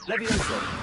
Levioso.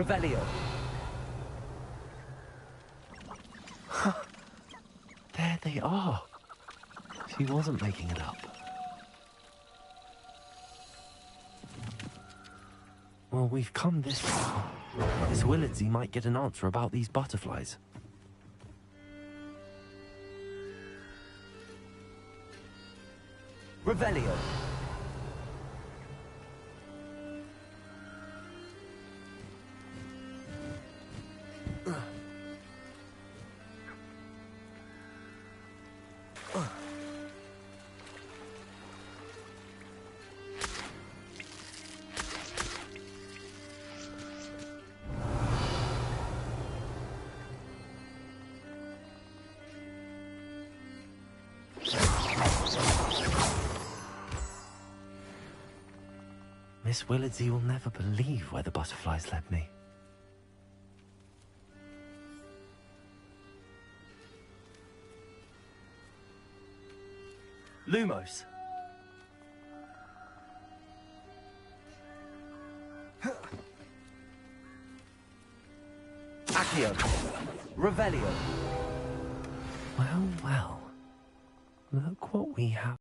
Revelio. There they are. She wasn't making it up. Well, we've come this far. Miss Willardsey might get an answer about these butterflies. Revelio. Miss Willardsey will never believe where the butterflies led me. Lumos. Accio. Revelio. Well, well. Look what we have.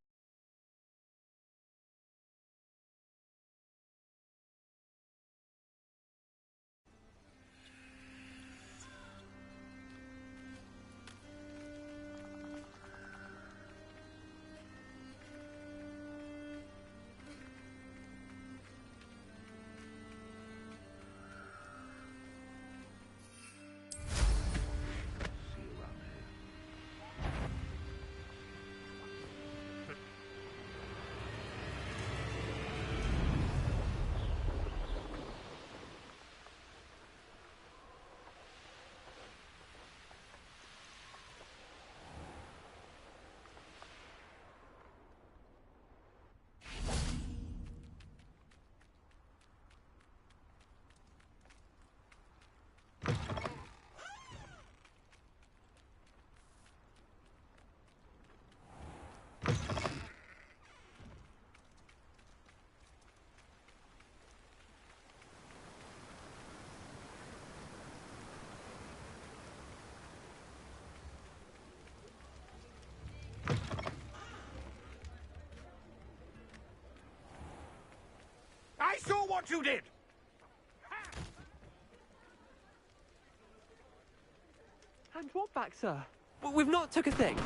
what you did! And what back, sir? We've not took a thing.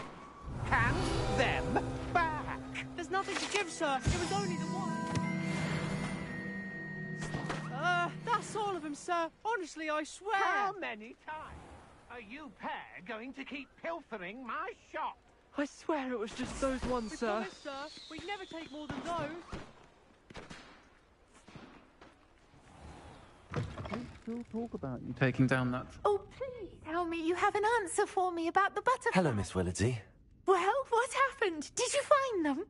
Hand them back! There's nothing to give, sir. It was only the one. That's all of him, sir. Honestly, I swear. How many times are you pair going to keep pilfering my shop? I swear it was just those ones, We sir. promise, sir. We'd never take more than those. Still talk about you taking down that. Oh, please tell me you have an answer for me about the butterfly. Hello, Miss Willardsey. Well, what happened? Did you find them?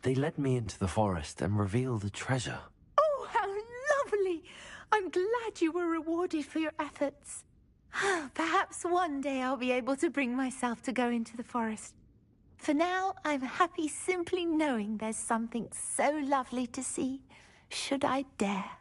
They led me into the forest and revealed a treasure. Oh, how lovely! I'm glad you were rewarded for your efforts. Perhaps one day I'll be able to bring myself to go into the forest. For now, I'm happy simply knowing there's something so lovely to see, should I dare.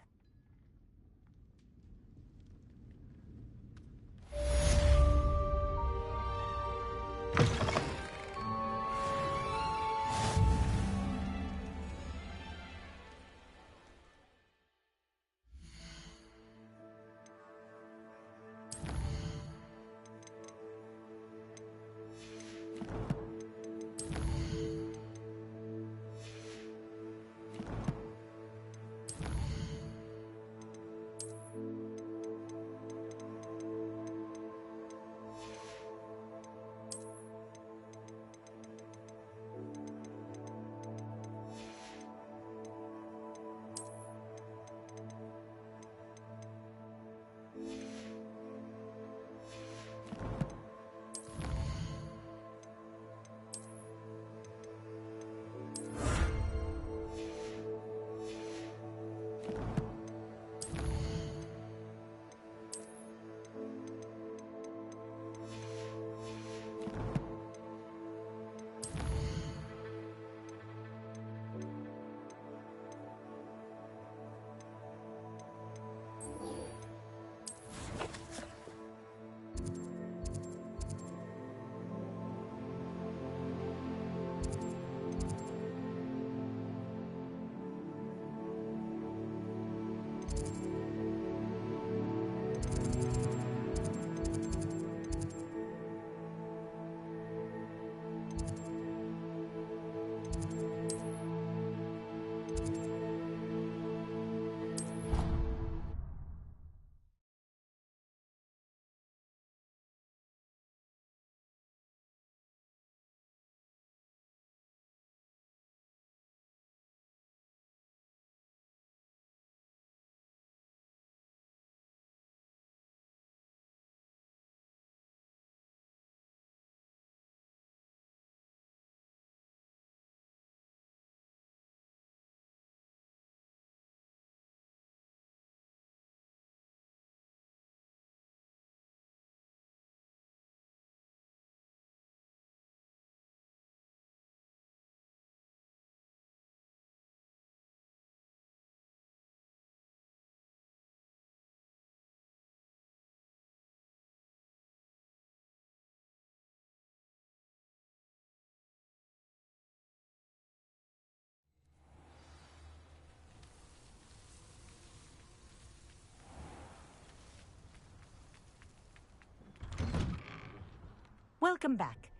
Welcome back.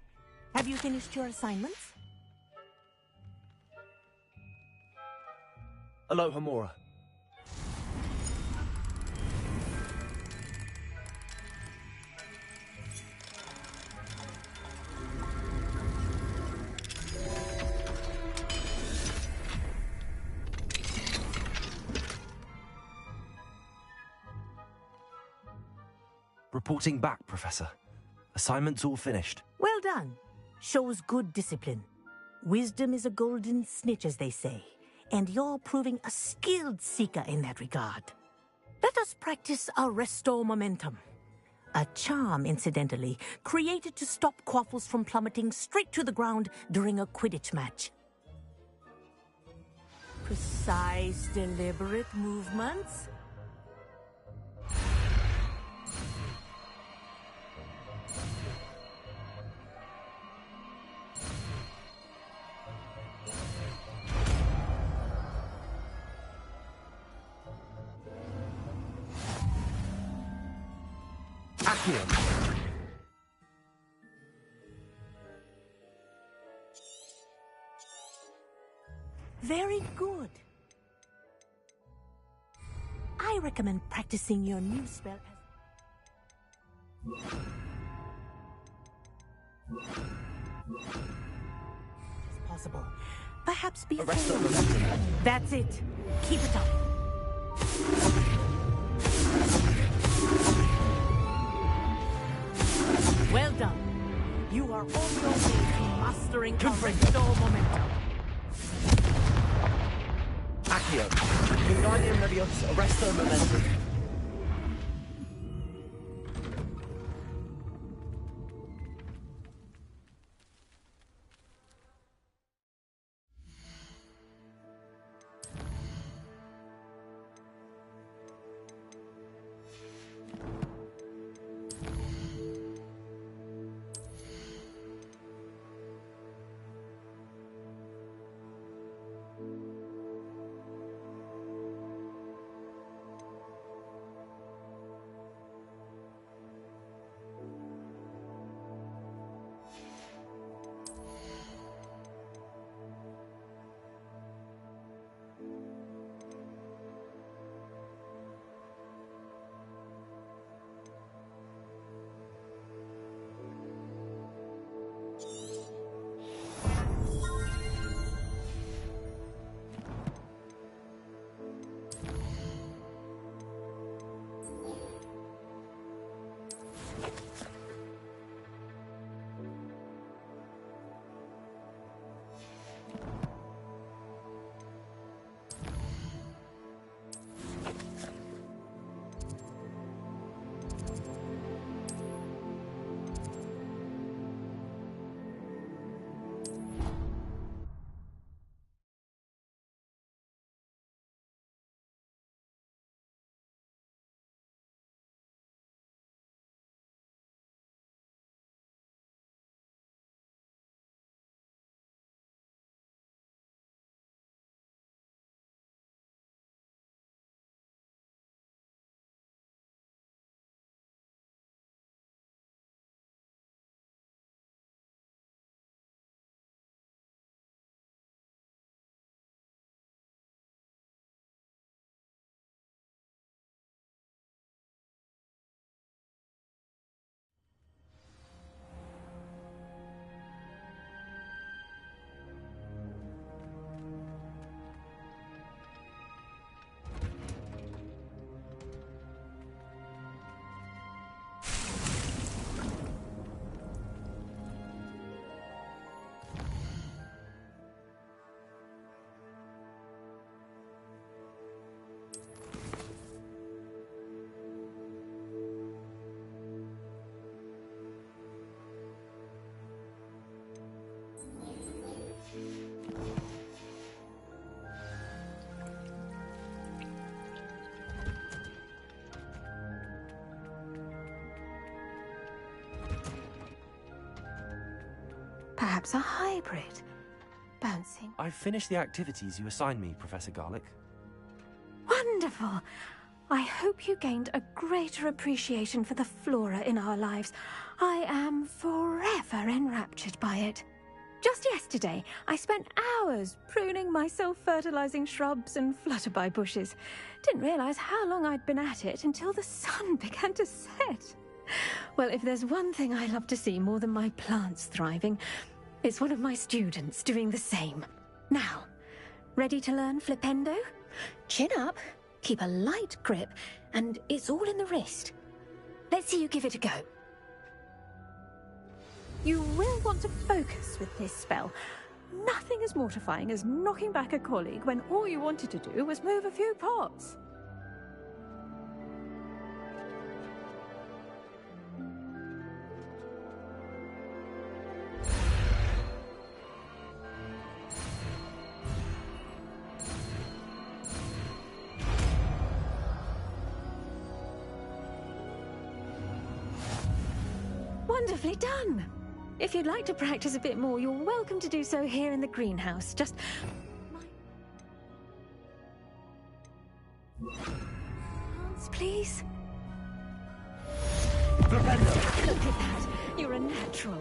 Have you finished your assignments? Aloha, Mora. Reporting back, Professor. Assignment's all finished. Well done. Shows good discipline. Wisdom is a golden snitch, as they say, and you're proving a skilled seeker in that regard. Let us practice our restore momentum. A charm, incidentally, created to stop quaffles from plummeting straight to the ground during a Quidditch match. Precise, deliberate movements. Accio. Very good. I recommend practicing your new spell as possible. Perhaps before... Arrest of momentum. That's it. Keep it up. Well done. You are on your way to mastering restore momentum. Accio. Wingardium Leviosa. Arresto momentum. Perhaps a hybrid. Bouncing. I've finished the activities you assigned me, Professor Garlick. Wonderful! I hope you gained a greater appreciation for the flora in our lives. I am forever enraptured by it. Just yesterday, I spent hours pruning my self-fertilizing shrubs and flutterby bushes. Didn't realize how long I'd been at it until the sun began to set. Well, if there's one thing I love to see more than my plants thriving, it's one of my students doing the same. Now, ready to learn Flipendo? Chin up, keep a light grip, and it's all in the wrist. Let's see you give it a go. You will want to focus with this spell. Nothing as mortifying as knocking back a colleague when all you wanted to do was move a few pots. Wonderfully done! If you'd like to practice a bit more, you're welcome to do so here in the greenhouse. Just... Hands, please. Flipendo. Look at that. You're a natural.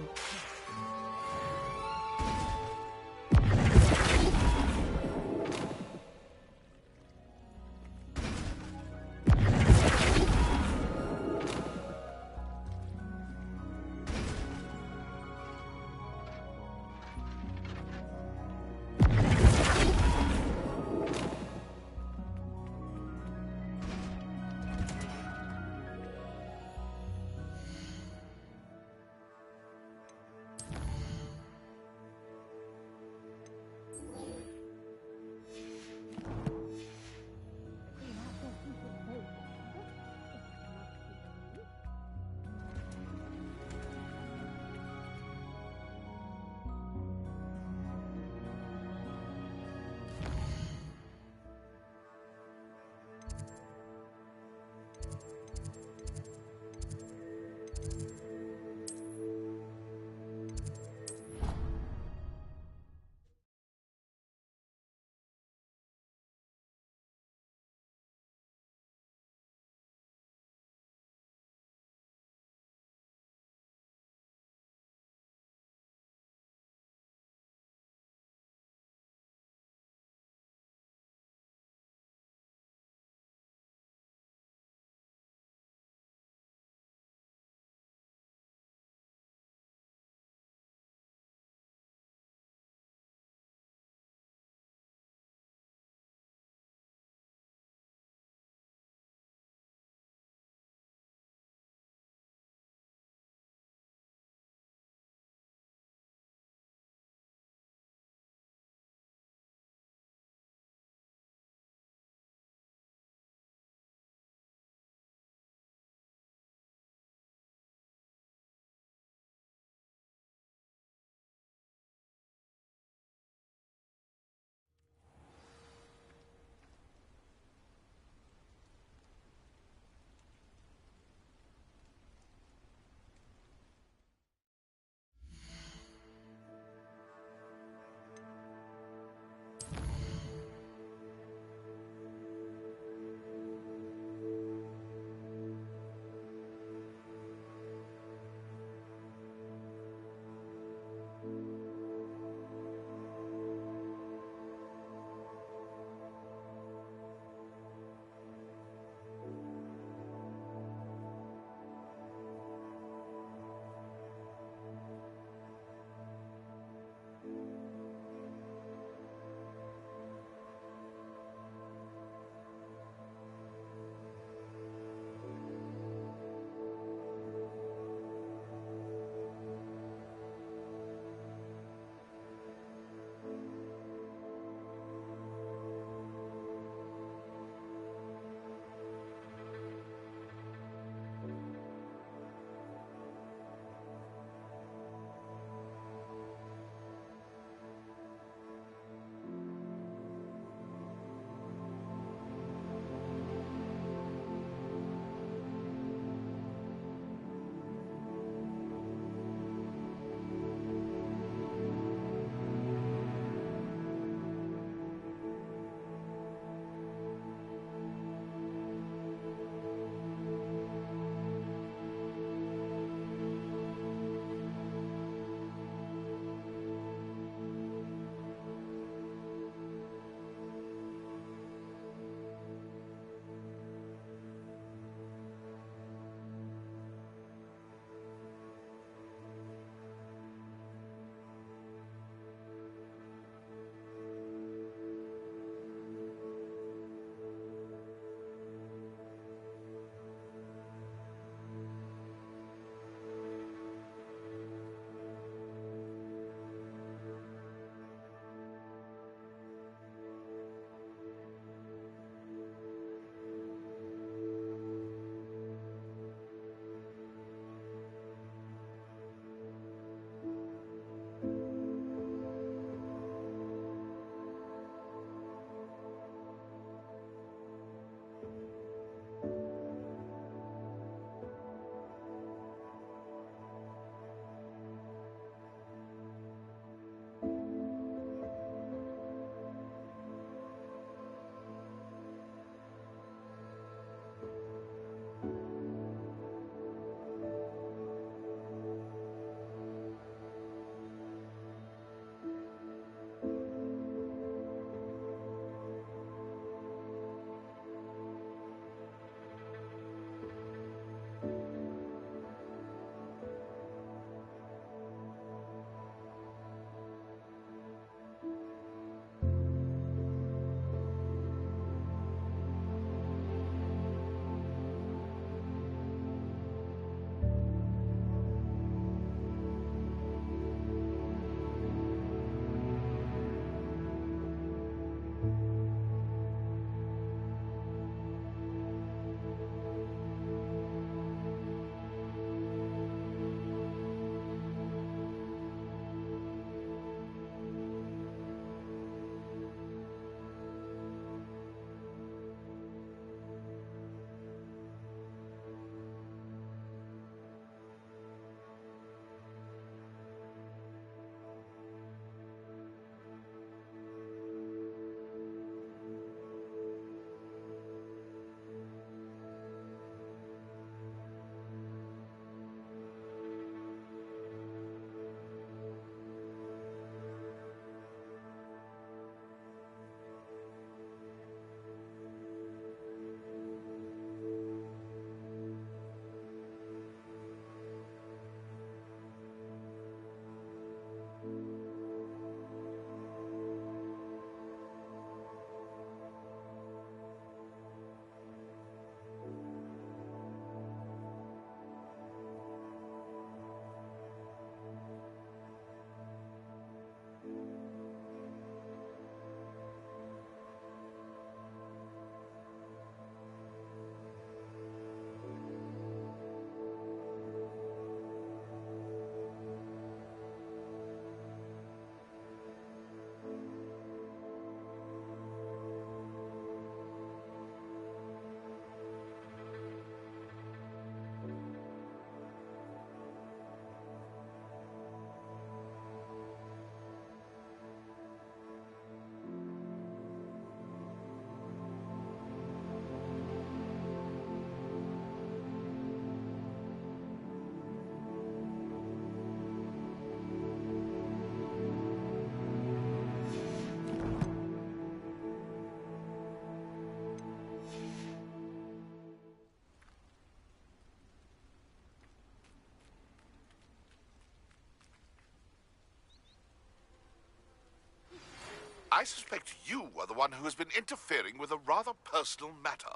I suspect you are the one who has been interfering with a rather personal matter.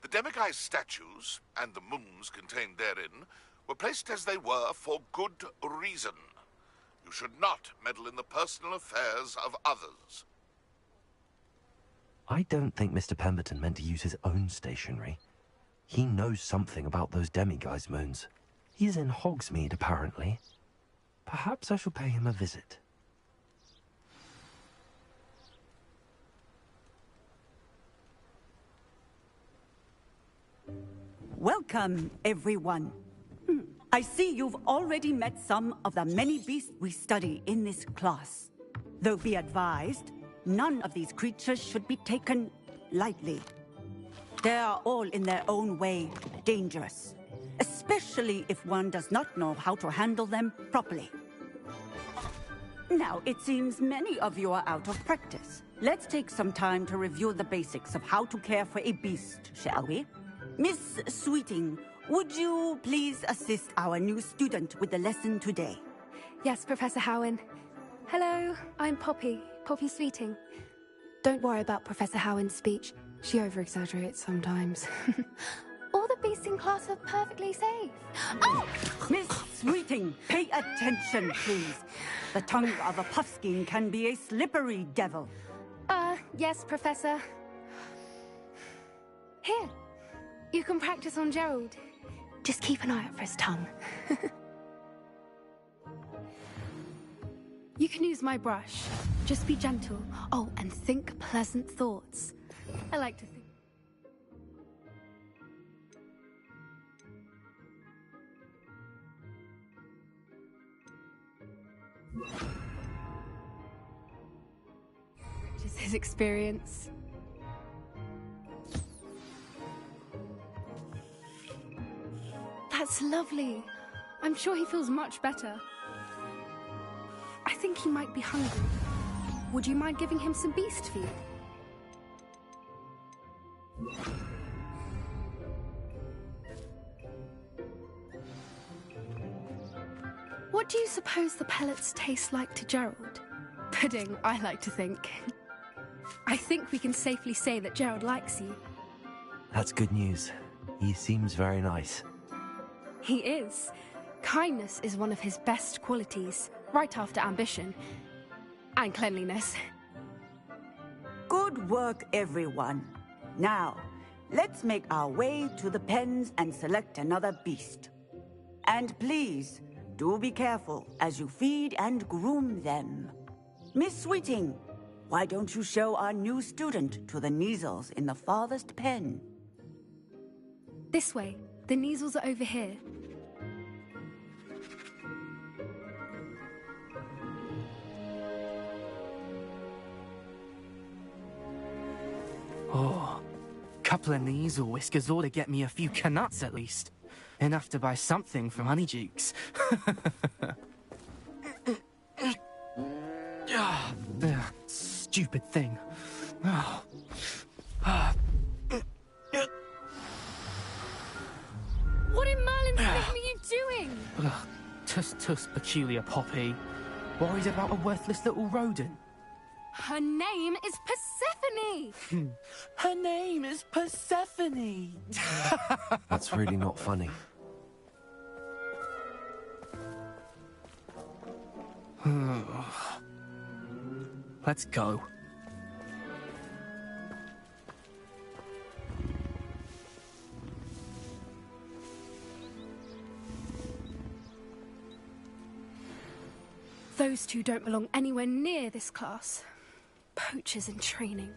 The demiguise statues, and the moons contained therein, were placed as they were for good reason. You should not meddle in the personal affairs of others. I don't think Mr. Pemberton meant to use his own stationery. He knows something about those demiguise moons. He's in Hogsmeade, apparently. Perhaps I shall pay him a visit. Welcome, everyone. I see you've already met some of the many beasts we study in this class. Though be advised, none of these creatures should be taken lightly. They are all in their own way dangerous, especially if one does not know how to handle them properly. Now, it seems many of you are out of practice. Let's take some time to review the basics of how to care for a beast, shall we? Miss Sweeting, would you please assist our new student with the lesson today? Yes, Professor Howen. Hello, I'm Poppy Sweeting. Don't worry about Professor Howen's speech. She over-exaggerates sometimes. All the beasts in class are perfectly safe. Oh! Miss Sweeting, pay attention, please. The tongue of a puffskein can be a slippery devil. Yes, Professor. Here, you can practice on Gerald. Just keep an eye out for his tongue. You can use my brush. Just be gentle. Oh, and think pleasant thoughts. I like to think. Just his experience. That's lovely. I'm sure he feels much better. I think he might be hungry. Would you mind giving him some beast feed? What do you suppose the pellets taste like to Gerald? Pudding, I like to think. I think we can safely say that Gerald likes you. That's good news. He seems very nice. He is. Kindness is one of his best qualities, right after ambition. And cleanliness. Good work, everyone. Now, let's make our way to the pens and select another beast. And please, do be careful as you feed and groom them. Miss Sweeting, why don't you show our new student to the Kneazles in the farthest pen? This way. The Kneazles are over here. Oh, couple of Kneazle whiskers ought to get me a few canuts at least. Enough to buy something from Honeydukes. Stupid thing. What in Merlin's name are you doing? Tuss, peculiar Poppy. Worried about a worthless little rodent. Her name is Persephone! Her name is Persephone! That's really not funny. Let's go. Those two don't belong anywhere near this class. Poachers in training.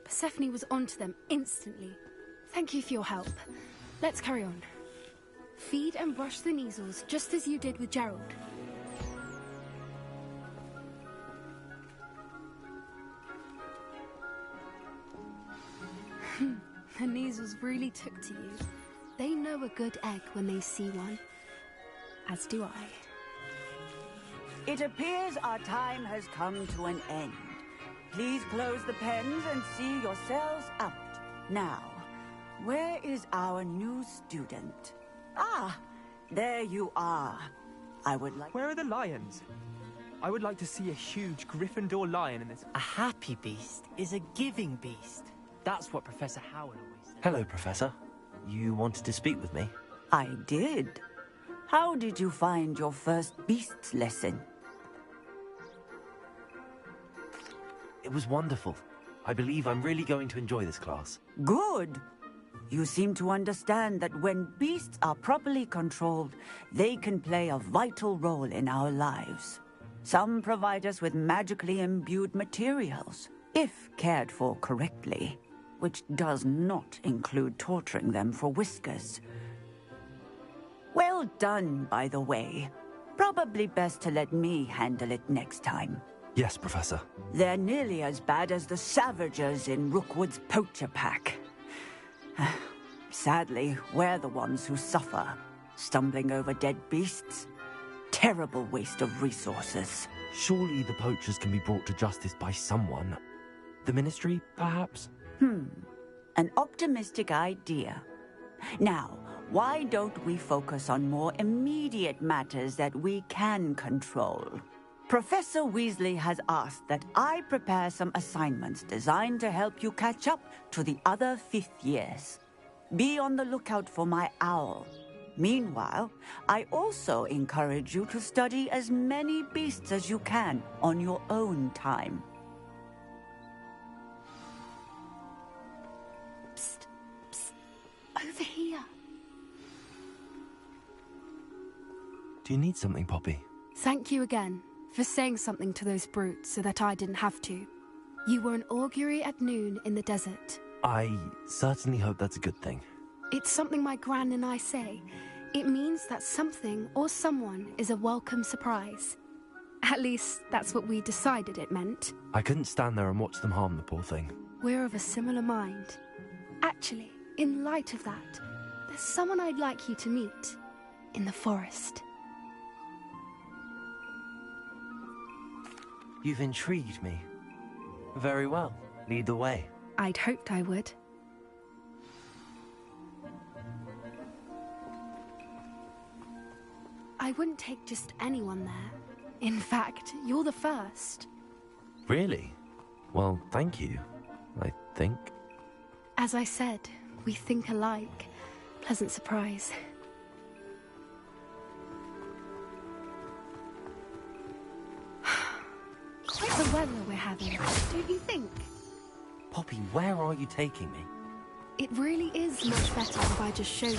Persephone was onto them instantly. Thank you for your help. Let's carry on. Feed and brush the Kneazles, just as you did with Gerald. The Kneazles really took to you. They know a good egg when they see one. As do I. It appears our time has come to an end. Please close the pens and see yourselves out. Now, where is our new student? Ah, there you are. I would like... Where are the lions? I would like to see a huge Gryffindor lion in this. A happy beast is a giving beast. That's what Professor Howard always said. Hello, Professor. You wanted to speak with me? I did. How did you find your first beasts lesson? It was wonderful. I believe I'm really going to enjoy this class. Good. You seem to understand that when beasts are properly controlled, they can play a vital role in our lives. Some provide us with magically imbued materials, if cared for correctly, which does not include torturing them for whiskers. Well done, by the way. Probably best to let me handle it next time. Yes, Professor. They're nearly as bad as the Savagers in Rookwood's poacher pack. Sadly, we're the ones who suffer, stumbling over dead beasts. Terrible waste of resources. Surely the poachers can be brought to justice by someone. The Ministry, perhaps? An optimistic idea. Now, why don't we focus on more immediate matters that we can control? Professor Weasley has asked that I prepare some assignments designed to help you catch up to the other 5th years. Be on the lookout for my owl. Meanwhile, I also encourage you to study as many beasts as you can on your own time. Psst, psst, over here. Do you need something, Poppy? Thank you again for saying something to those brutes so that I didn't have to. You were an augury at noon in the desert. I certainly hope that's a good thing. It's something my gran and I say. It means that something or someone is a welcome surprise. At least, that's what we decided it meant. I couldn't stand there and watch them harm the poor thing. We're of a similar mind. Actually, in light of that, there's someone I'd like you to meet in the forest. You've intrigued me. Very well. Lead the way. I'd hoped I would. I wouldn't take just anyone there. In fact, you're the first. Really? Well, thank you, I think. As I said, we think alike. Pleasant surprise. Quite the weather we're having, don't you think? Poppy, where are you taking me? It really is much better if I just show you.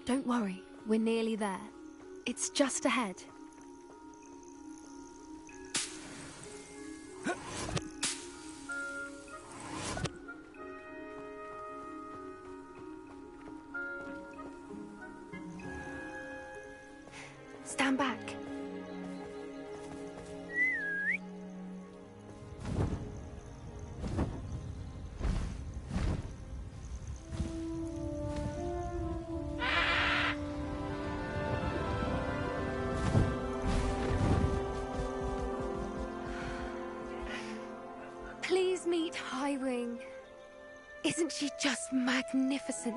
Don't worry, we're nearly there. It's just ahead. Stand back. Please meet Highwing. Isn't she just magnificent?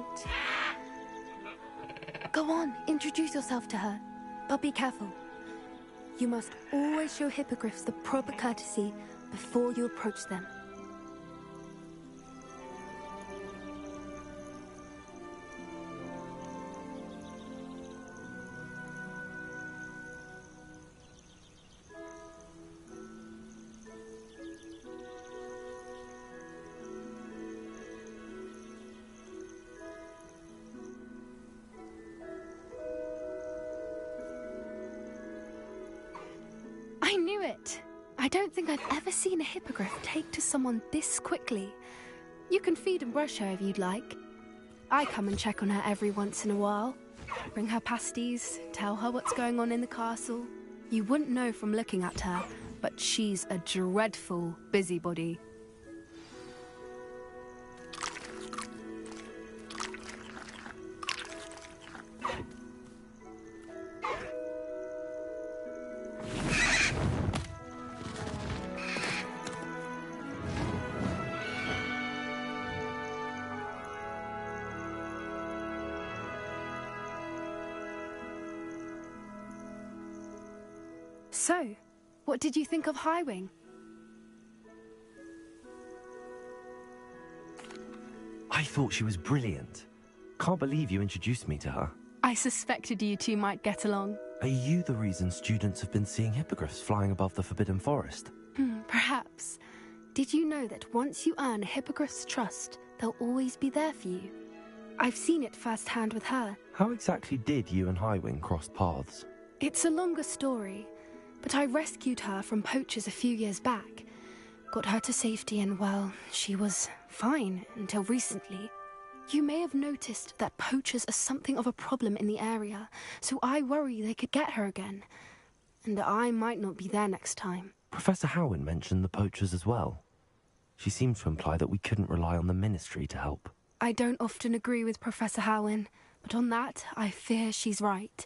Go on, introduce yourself to her. But be careful. You must always show hippogriffs the proper courtesy before you approach them. I knew it! I don't think I've ever seen a hippogriff take to someone this quickly. You can feed and brush her if you'd like. I come and check on her every once in a while. Bring her pasties, tell her what's going on in the castle. You wouldn't know from looking at her, but she's a dreadful busybody. So, what did you think of Highwing? I thought she was brilliant. Can't believe you introduced me to her. I suspected you two might get along. Are you the reason students have been seeing hippogriffs flying above the Forbidden Forest? Perhaps. Did you know that once you earn a hippogriff's trust, they'll always be there for you? I've seen it firsthand with her. How exactly did you and Highwing cross paths? It's a longer story, but I rescued her from poachers a few years back. Got her to safety and, well, she was fine until recently. You may have noticed that poachers are something of a problem in the area, so I worry they could get her again. And I might not be there next time. Professor Howin mentioned the poachers as well. She seemed to imply that we couldn't rely on the Ministry to help. I don't often agree with Professor Howin, but on that, I fear she's right.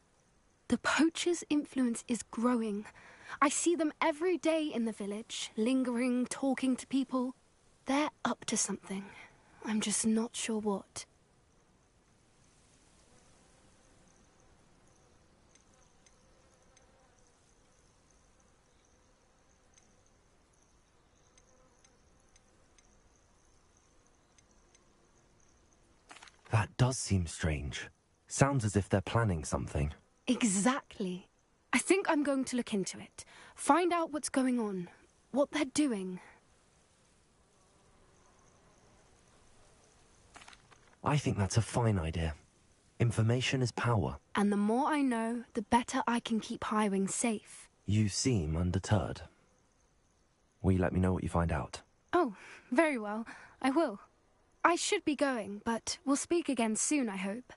The poachers' influence is growing. I see them every day in the village, lingering, talking to people. They're up to something. I'm just not sure what. That does seem strange. Sounds as if they're planning something. Exactly. I think I'm going to look into it. Find out what's going on. What they're doing. I think that's a fine idea. Information is power. And the more I know, the better I can keep Highwing safe. You seem undeterred. Will you let me know what you find out? Oh, very well. I will. I should be going, but we'll speak again soon, I hope.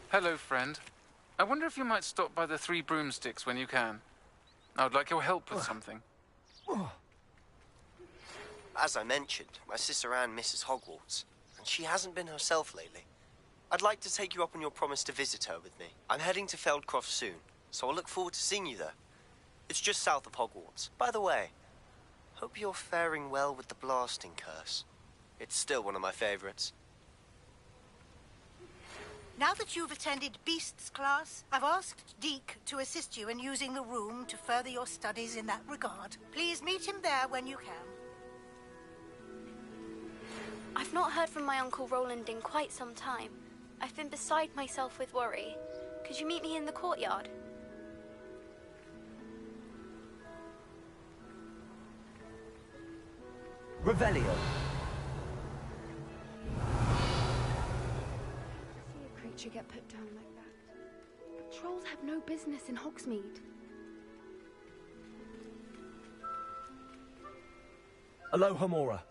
Hello, friend. I wonder if you might stop by the Three Broomsticks when you can. I would like your help with something. As I mentioned, my sister Anne misses Hogwarts, and she hasn't been herself lately. I'd like to take you up on your promise to visit her with me. I'm heading to Feldcroft soon, so I'll look forward to seeing you there. It's just south of Hogwarts. By the way, hope you're faring well with the blasting curse. It's still one of my favorites. Now that you've attended Beasts class, I've asked Deke to assist you in using the room to further your studies in that regard. Please meet him there when you can. I've not heard from my Uncle Roland in quite some time. I've been beside myself with worry. Could you meet me in the courtyard? Revelio. See a creature get put down like that. Trolls have no business in Hogsmeade. Aloha Mora.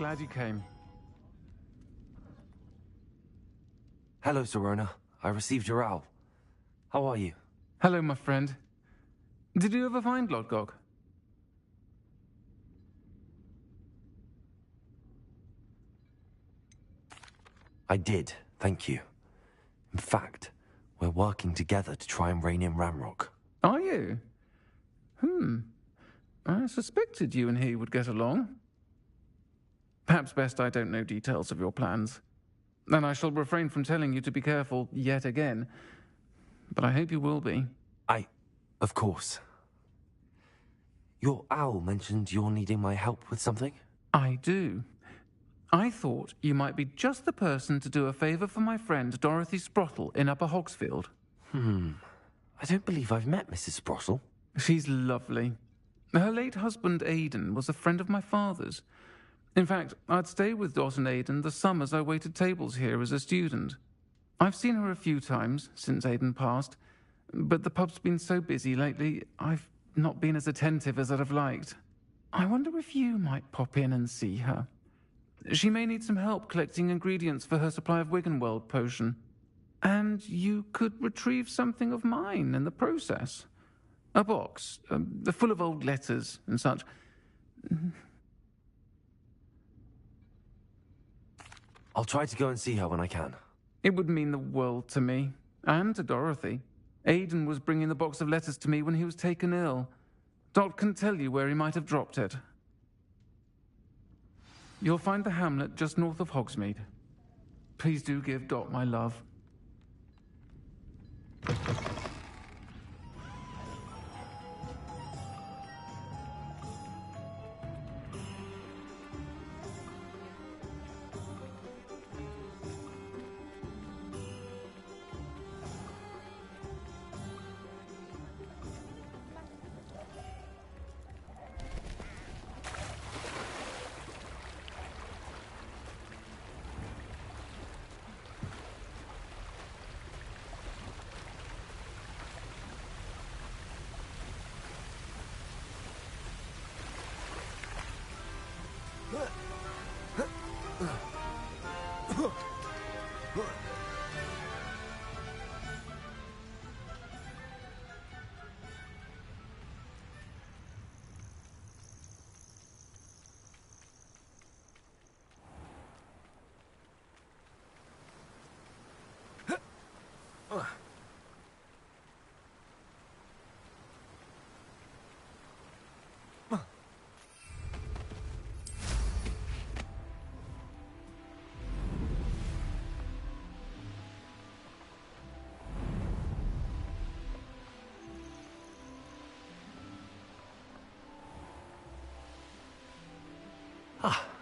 glad you came. Hello, Sirona. I received your owl. How are you? Hello, my friend. Did you ever find Lodgok? I did, thank you. In fact, we're working together to try and rein in Ramrock. Are you? I suspected you and he would get along. Perhaps best I don't know details of your plans. And I shall refrain from telling you to be careful yet again. But I hope you will be. Of course. Your owl mentioned you're needing my help with something? I do. I thought you might be just the person to do a favour for my friend Dorothy Sprottle in Upper Hogsfield. I don't believe I've met Mrs. Sprottle. She's lovely. Her late husband Aidan was a friend of my father's. In fact, I'd stay with Dot and Aidan the summers I waited tables here as a student. I've seen her a few times since Aidan passed, but the pub's been so busy lately, I've not been as attentive as I'd have liked. I wonder if you might pop in and see her. She may need some help collecting ingredients for her supply of Wiggenweld potion. And you could retrieve something of mine in the process. A box, full of old letters and such. I'll try to go and see her when I can. It would mean the world to me, and to Dorothy. Aidan was bringing the box of letters to me when he was taken ill. Dot can tell you where he might have dropped it. You'll find the hamlet just north of Hogsmeade. Please do give Dot my love.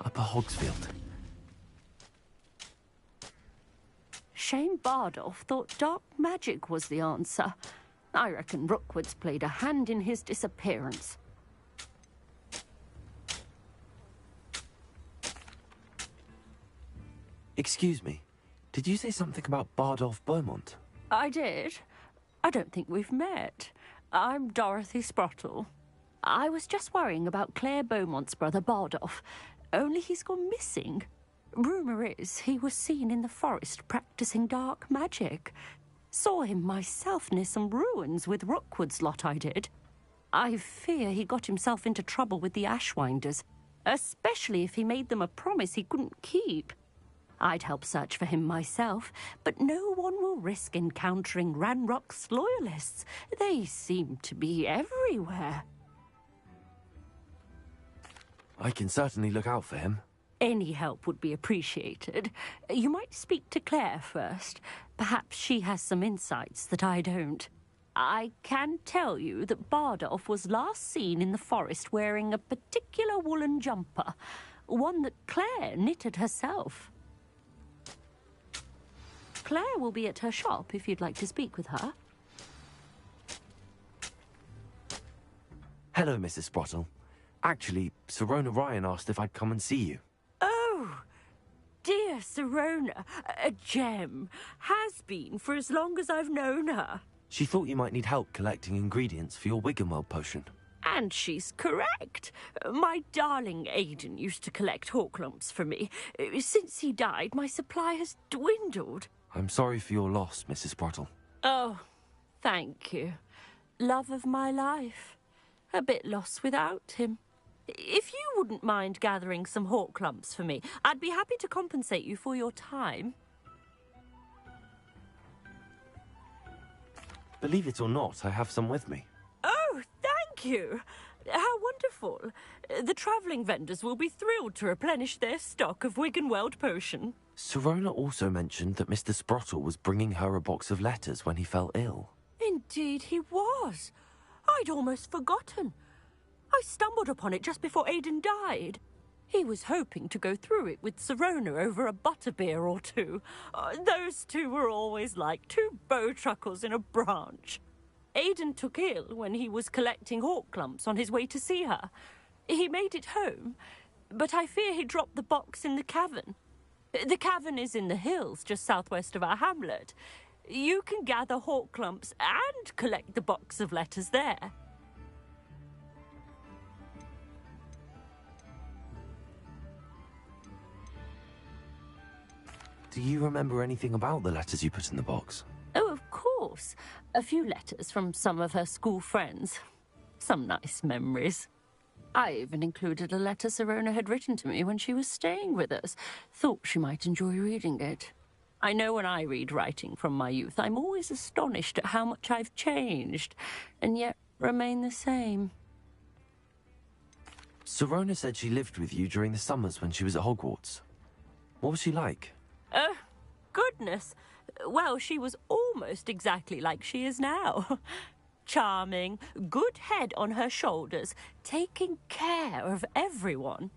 Upper Hogsfield. Shane Bardolph thought dark magic was the answer. I reckon Rookwood's played a hand in his disappearance. Excuse me, did you say something about Bardolph Beaumont? I did. I don't think we've met. I'm Dorothy Sprottle. I was just worrying about Claire Beaumont's brother Bardolph, only he's gone missing. Rumour is he was seen in the forest practising dark magic. Saw him myself near some ruins with Rookwood's lot I did. I fear he got himself into trouble with the Ashwinders, especially if he made them a promise he couldn't keep. I'd help search for him myself, but no one will risk encountering Ranrock's loyalists. They seem to be everywhere. I can certainly look out for him. Any help would be appreciated. You might speak to Claire first. Perhaps she has some insights that I don't. I can tell you that Bardolph was last seen in the forest wearing a particular woolen jumper, one that Claire knitted herself. Claire will be at her shop if you'd like to speak with her. Hello, Mrs. Sprottle. Actually, Sirona Ryan asked if I'd come and see you. Oh, dear Sirona, a gem. Has been for as long as I've known her. She thought you might need help collecting ingredients for your Wiggenweld potion. And she's correct. My darling Aiden used to collect hawk lumps for me. Since he died, my supply has dwindled. I'm sorry for your loss, Mrs. Sprottle. Oh, thank you. Love of my life. A bit lost without him. If you wouldn't mind gathering some hawk lumps for me, I'd be happy to compensate you for your time. Believe it or not, I have some with me. Oh, thank you. How wonderful. The travelling vendors will be thrilled to replenish their stock of Wiggenweld potion. Sirona also mentioned that Mr. Sprottle was bringing her a box of letters when he fell ill. Indeed he was. I'd almost forgotten. I stumbled upon it just before Aiden died. He was hoping to go through it with Sirona over a butterbeer or two. Those two were always like two bowtruckles in a branch. Aiden took ill when he was collecting hawk lumps on his way to see her. He made it home, but I fear he dropped the box in the cavern. The cavern is in the hills just southwest of our hamlet. You can gather hawk lumps and collect the box of letters there. Do you remember anything about the letters you put in the box? Oh, of course. A few letters from some of her school friends. Some nice memories. I even included a letter Sirona had written to me when she was staying with us. Thought she might enjoy reading it. I know when I read writing from my youth, I'm always astonished at how much I've changed, and yet remain the same. Sirona said she lived with you during the summers when she was at Hogwarts. What was she like? Oh, goodness. Well, she was almost exactly like she is now. Charming, good head on her shoulders, taking care of everyone.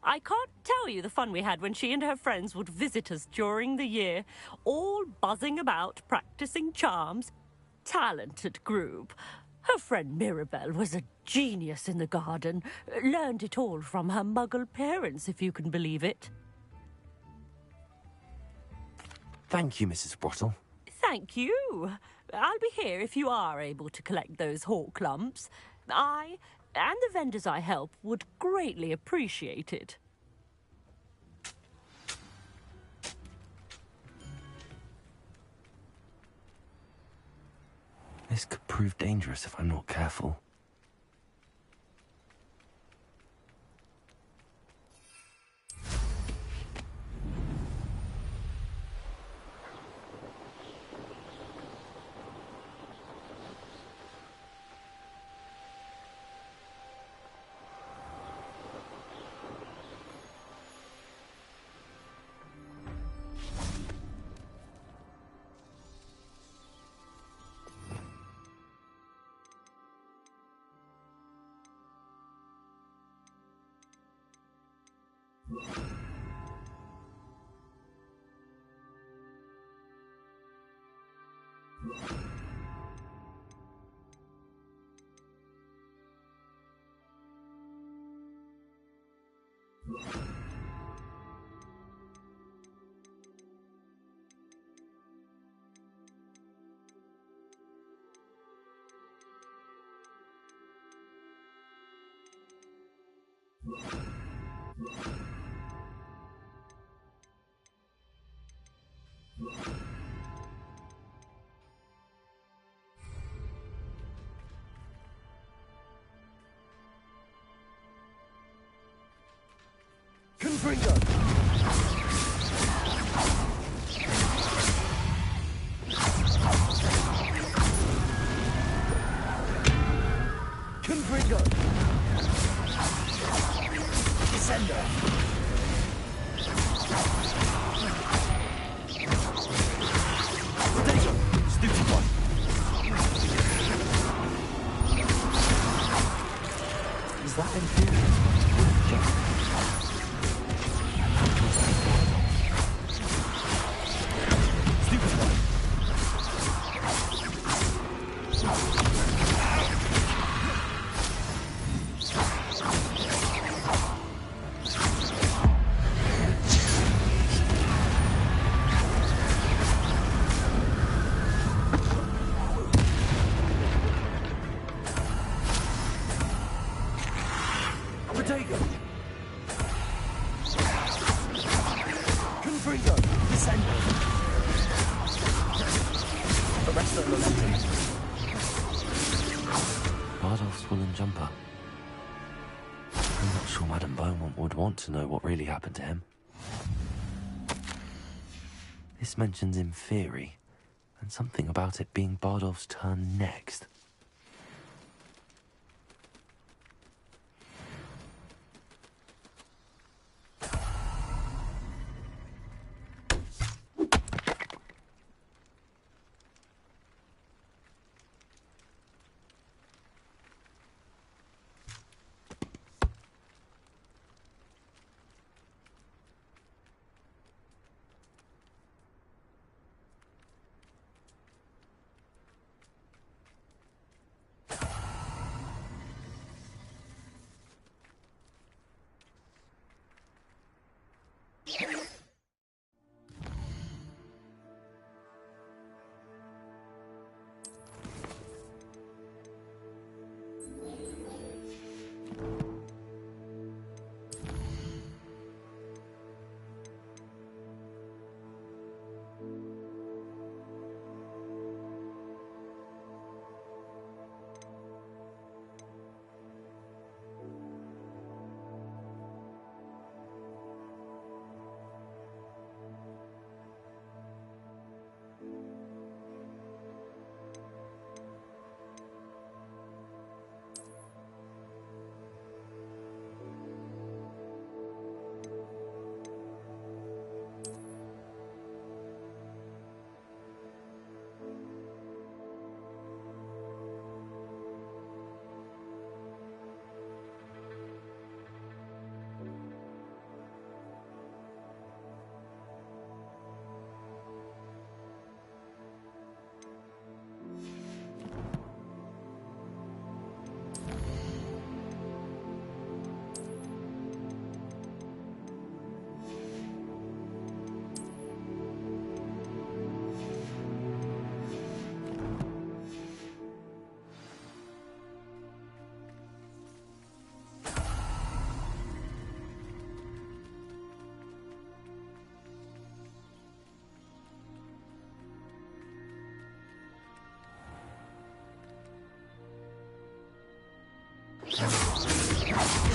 I can't tell you the fun we had when she and her friends would visit us during the year, all buzzing about, practicing charms. Talented group. Her friend Mirabelle was a genius in the garden. Learned it all from her muggle parents, if you can believe it. Thank you, Mrs. Sprottle. Thank you. I'll be here if you are able to collect those hawk lumps. I and the vendors I help would greatly appreciate it. This could prove dangerous if I'm not careful. Confringo! Confringo! Descender! Potato! Stupid one! Is that inferior? Descendo. Arresto momentum. Bardolph's woolen jumper. I'm not sure Madame Beaumont would want to know what really happened to him. This mentions him theory, and something about it being Bardolph's turn next.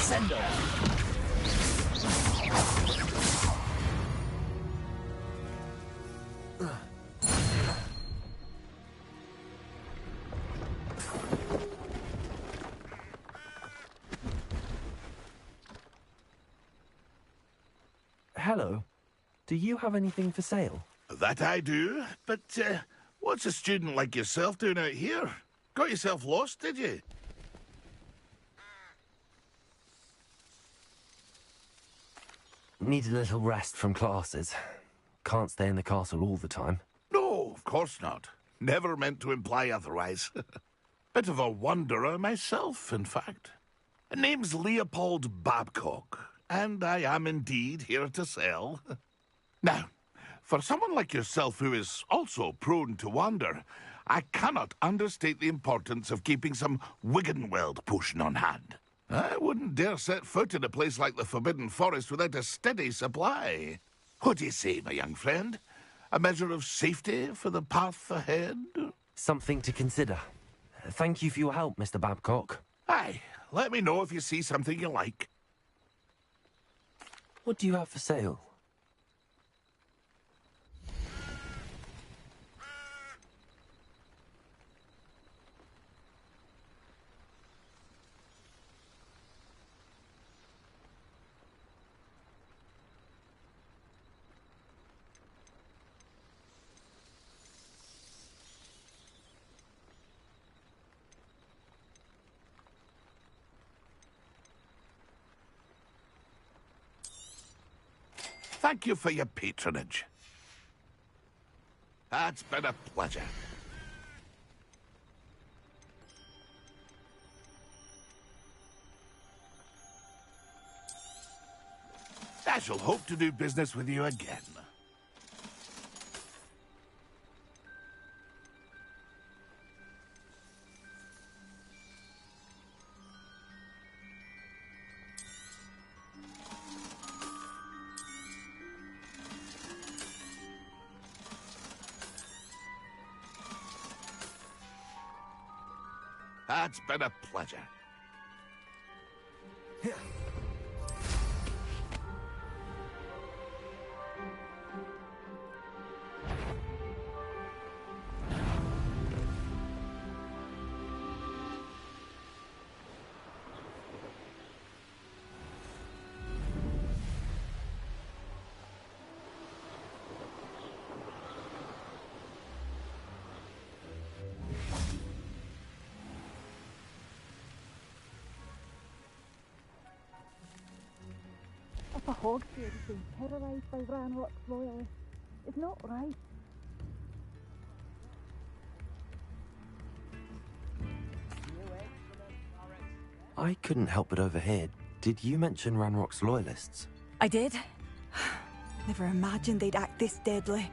Descendo. Hello. Do you have anything for sale? That I do, but what's a student like yourself doing out here? Got yourself lost, did you? Need a little rest from classes. Can't stay in the castle all the time. No, of course not. Never meant to imply otherwise. Bit of a wanderer myself, in fact. Name's Leopold Babcock, and I am indeed here to sell. Now, for someone like yourself who is also prone to wander, I cannot understate the importance of keeping some Wiggenweld potion on hand. I wouldn't dare set foot in a place like the Forbidden Forest without a steady supply. What do you say, my young friend? A measure of safety for the path ahead? Something to consider. Thank you for your help, Mr. Babcock. Aye, let me know if you see something you like. What do you have for sale? Thank you for your patronage. It's been a pleasure. I shall hope to do business with you again. It's been a pleasure. A Hogwarts is being terrorised by Ranrock's loyalists. It's not right. I couldn't help but overhear. Did you mention Ranrock's loyalists? I did. Never imagined they'd act this deadly.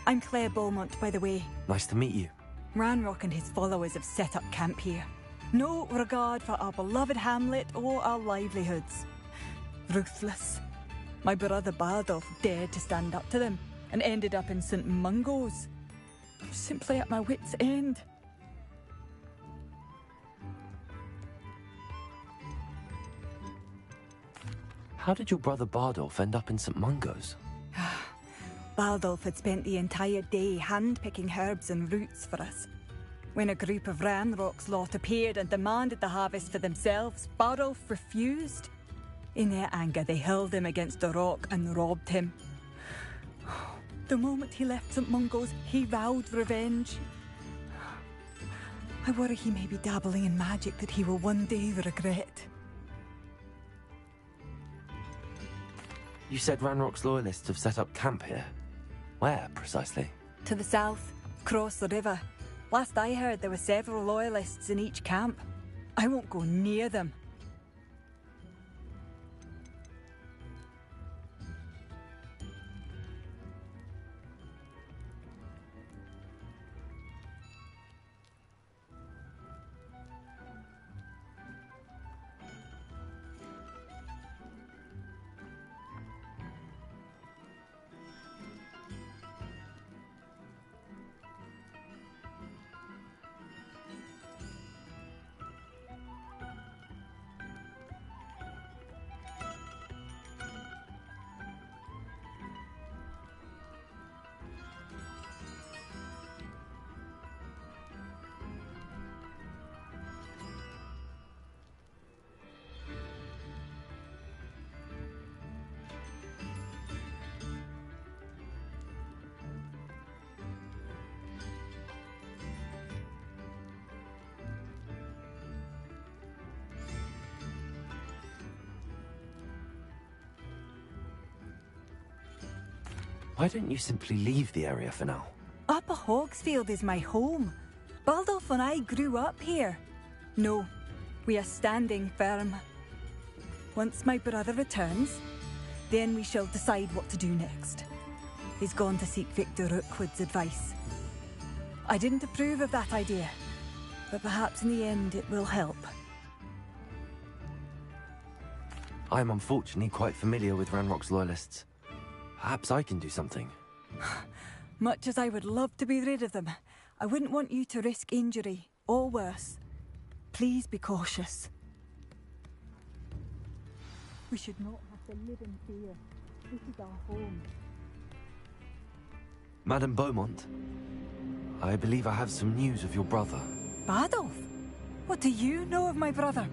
I'm Claire Beaumont, by the way. Nice to meet you. Ranrock and his followers have set up camp here. No regard for our beloved hamlet or our livelihoods. Ruthless. My brother Bardolph dared to stand up to them and ended up in St. Mungo's. I'm simply at my wit's end. How did your brother Bardolph end up in St. Mungo's? Bardolph had spent the entire day hand-picking herbs and roots for us. When a group of Ranrock's lot appeared and demanded the harvest for themselves, Bardolph refused. In their anger, they hurled him against a rock and robbed him. The moment he left St. Mungo's, he vowed revenge. I worry he may be dabbling in magic that he will one day regret. You said Ranrock's loyalists have set up camp here. Where, precisely? To the south, across the river. Last I heard, there were several loyalists in each camp. I won't go near them. Why don't you simply leave the area for now? Upper Hogsfield is my home. Bardolph and I grew up here. No, we are standing firm. Once my brother returns, then we shall decide what to do next. He's gone to seek Victor Rookwood's advice. I didn't approve of that idea, but perhaps in the end it will help. I'm unfortunately quite familiar with Ranrock's loyalists. Perhaps I can do something. Much as I would love to be rid of them, I wouldn't want you to risk injury, or worse. Please be cautious. We should not have to live in fear. This is our home. Madame Beaumont, I believe I have some news of your brother. Bardolph? What do you know of my brother?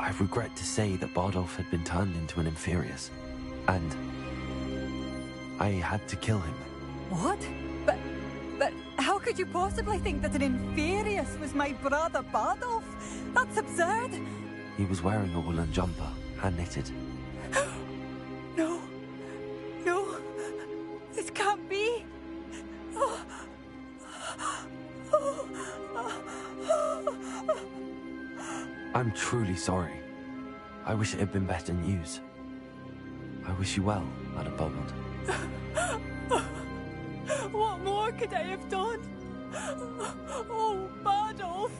I regret to say that Bardolph had been turned into an Inferius, and I had to kill him. What? But how could you possibly think that an Inferius was my brother Bardolph? That's absurd. He was wearing a woolen jumper, hand-knitted. No. This can't be. I'm truly sorry. I wish it had been better news. I wish you well, Madame Beaumont. What more could I have done? Oh, Bardolph!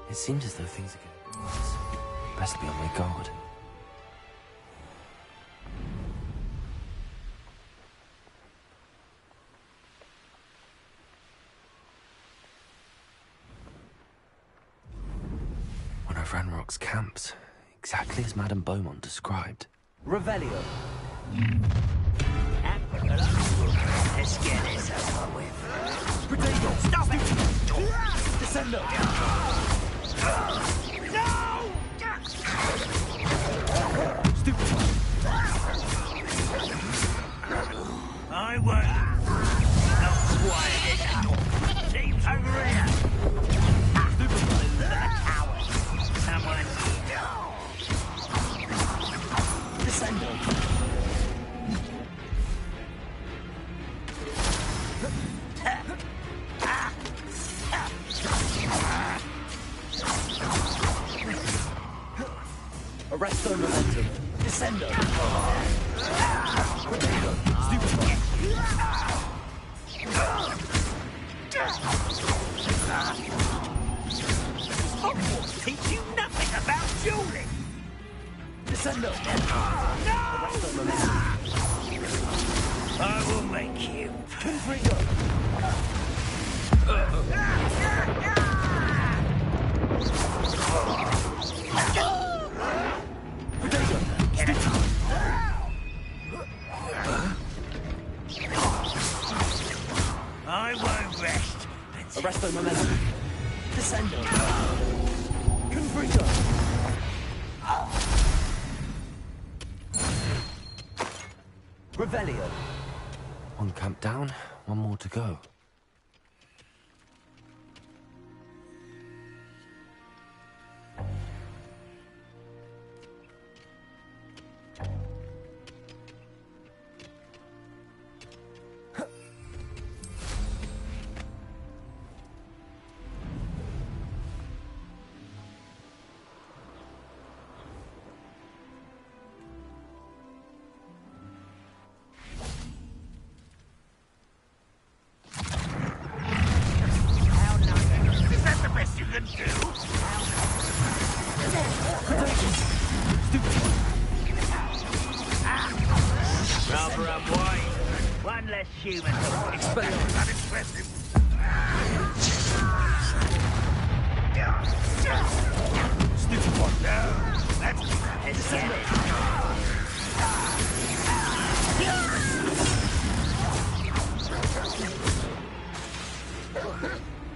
It seems as though things are getting worse. Best be on my guard. One of Ranrock's camps, exactly as Madame Beaumont described. Revelio. Let's get this over with. Potato. Stop it! Descendo. No! Stupid. I won't. Not quiet enough. Seems over here. Coward. Someone here. Descendo. Arresto momentum. Descendo. Potato. Stupid. Hogwarts teach you nothing about dueling. Descendo. No! Arresto momentum. I will make you. Confringo. Potato. I won't rest. Arresto momentum. Descendo. Confringo. Revelio. One camp down, one more to go. Is that the best you can do? Rather unwise. One less human. Unimpressive. Stupid one. Let's get it.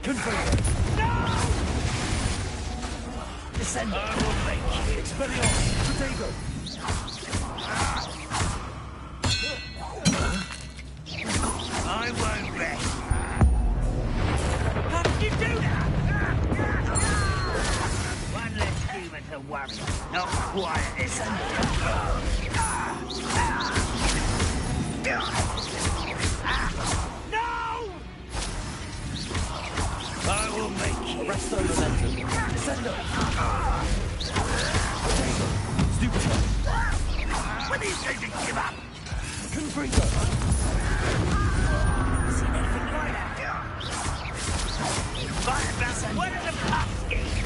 Confringo. Descendo. I will make you. Expelliarmus. Potato. I won't rest. How did you do that? One less human to worry. Not quiet this. No! I will make you. Arresto momentum. Descendo. Potato. Stupid one. When are you going to give up? Confringo. Never seen anything like that. Fight about one of the pumpkins.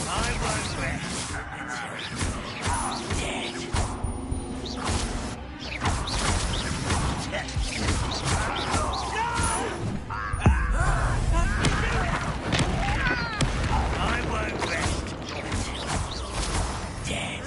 I won't rest. Dead. I won't rest. Dead.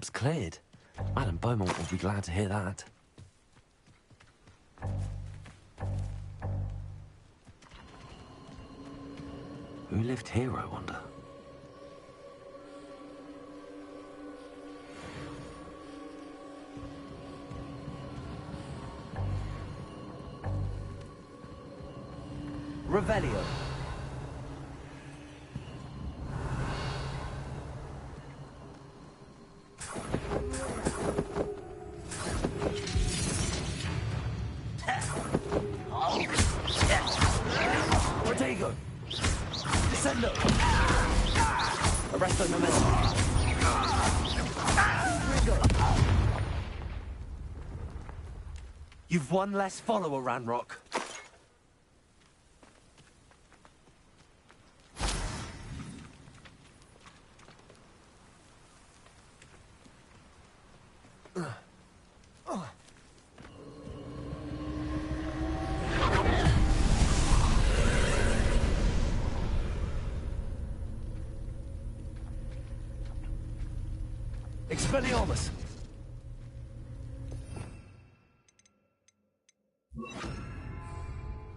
camp's cleared. Madame Beaumont will be glad to hear that. Who lived here, I wonder? Revelio. Protego. Descendo. Arresto momentum. You've one less follower, Ranrock. Expelliarmus!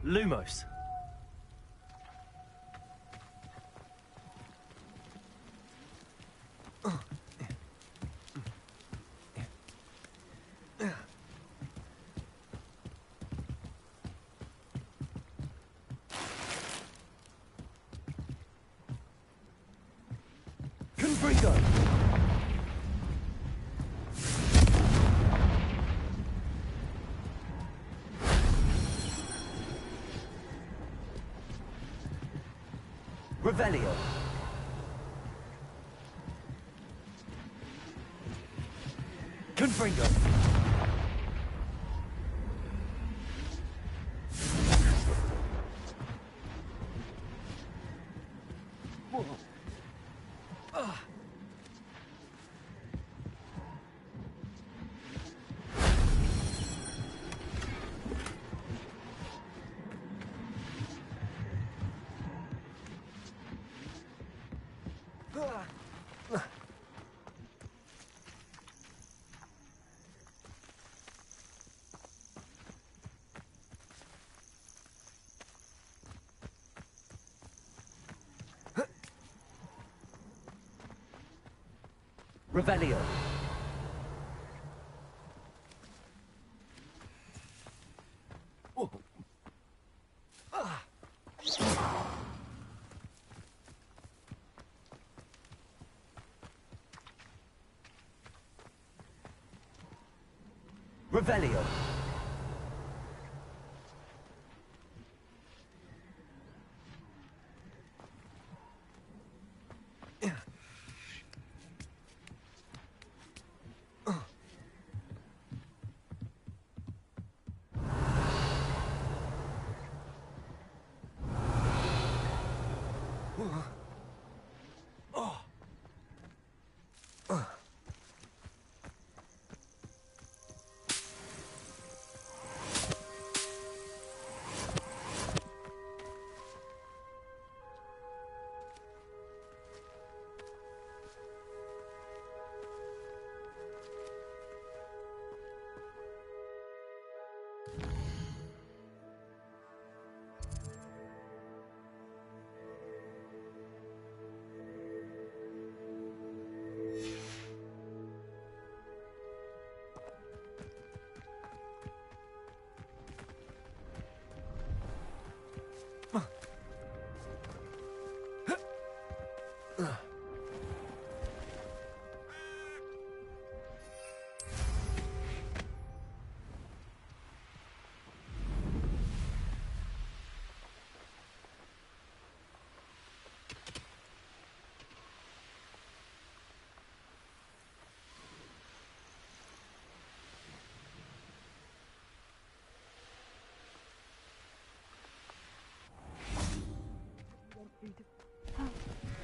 Lumos. Confringo! Revelio. Confringo. Revelio. Revelio.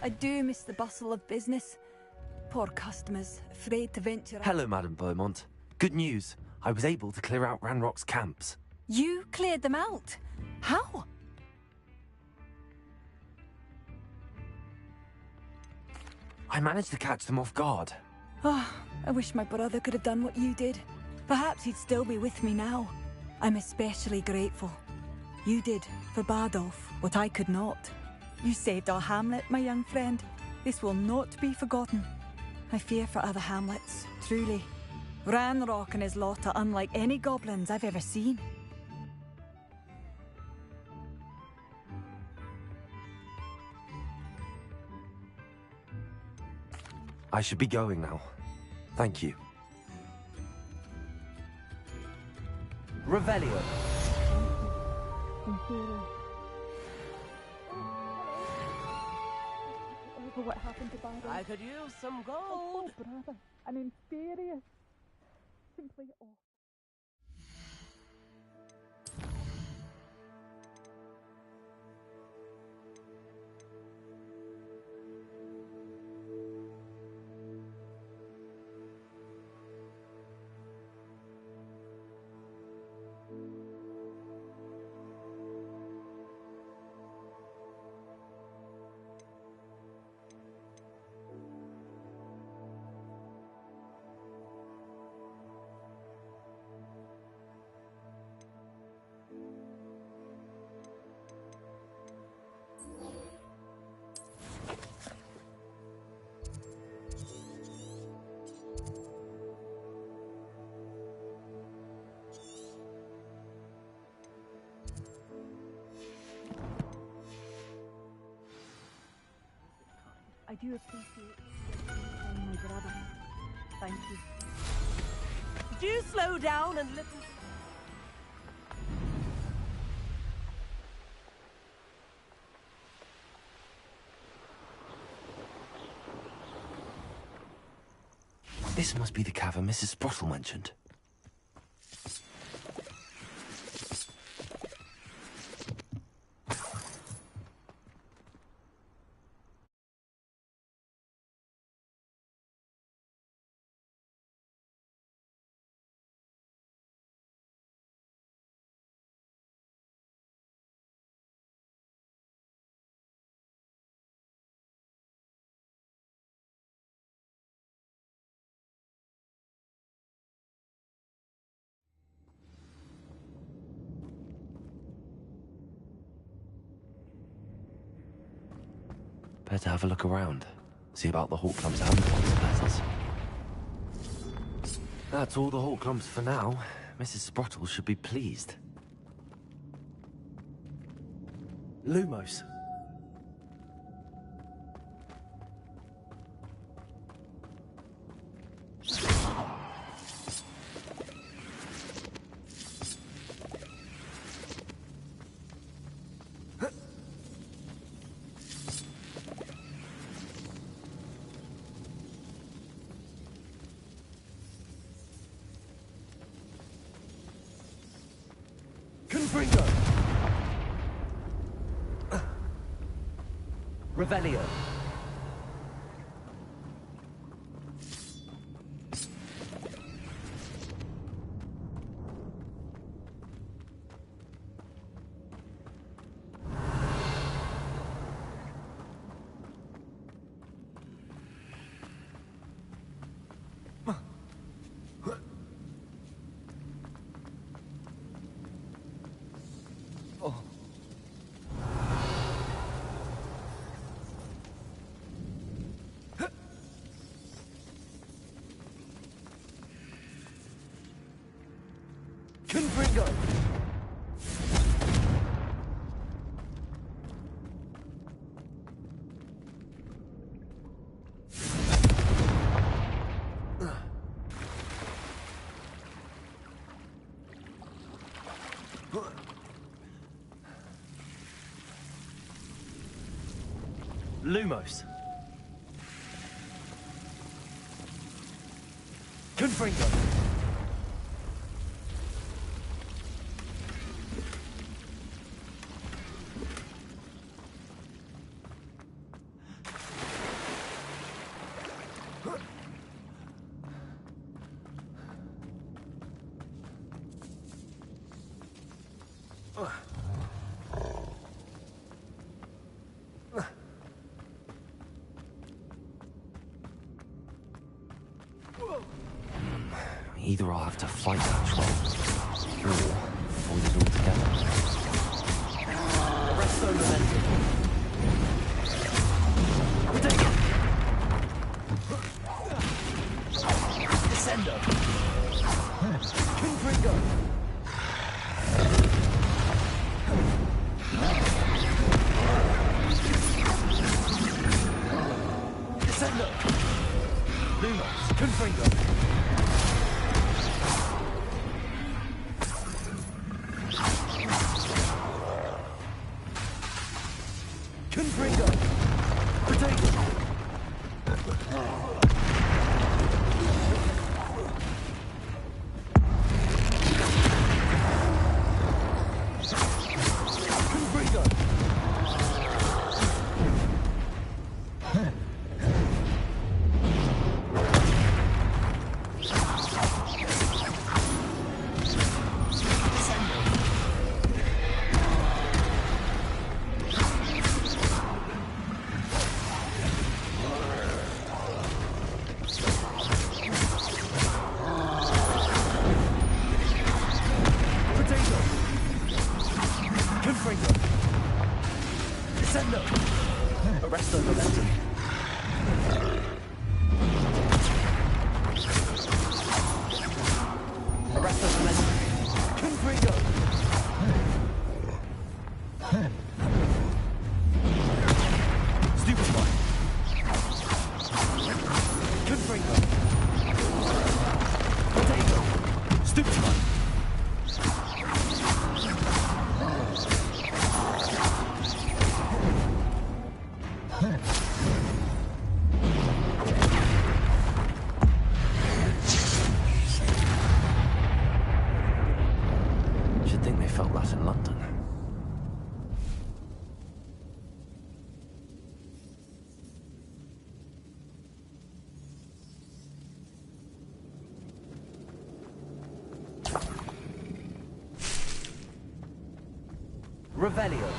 I do miss the bustle of business. Poor customers, afraid to venture out. Hello, Madame Beaumont. Good news. I was able to clear out Ranrock's camps. You cleared them out? How? I managed to catch them off guard. Oh, I wish my brother could have done what you did. Perhaps he'd still be with me now. I'm especially grateful. You did, for Bardolph, what I could not. You saved our hamlet, my young friend. This will not be forgotten. I fear for other hamlets, truly. Ranrock and his lot are unlike any goblins I've ever seen. I should be going now. Thank you. Revelio. What happened to Bardolph? I could use some gold. Oh, brother, an inferior. Simply awful. I do appreciate my brother. Thank you. Do you slow down and listen? This must be the cavern Mrs. Sprottle mentioned. Better have a look around. See about the Hawk Clump's handbox letters. That's all the Hawk Clumps for now. Mrs. Sprottle should be pleased. Lumos. Confringo. Revelio. Confringo. Lumos. Confringo. Either I'll have to fight that troll, or avoid it altogether. Arresto momentum. Take it! Descendo. Confringo. Descendo. Lumos. Confringo. Confringo. Potato. Arresto momentum. Arresto momentum. Confringo. Stupefy. Confringo. Potato. Stupefy. Should think they felt that in London. Revelio.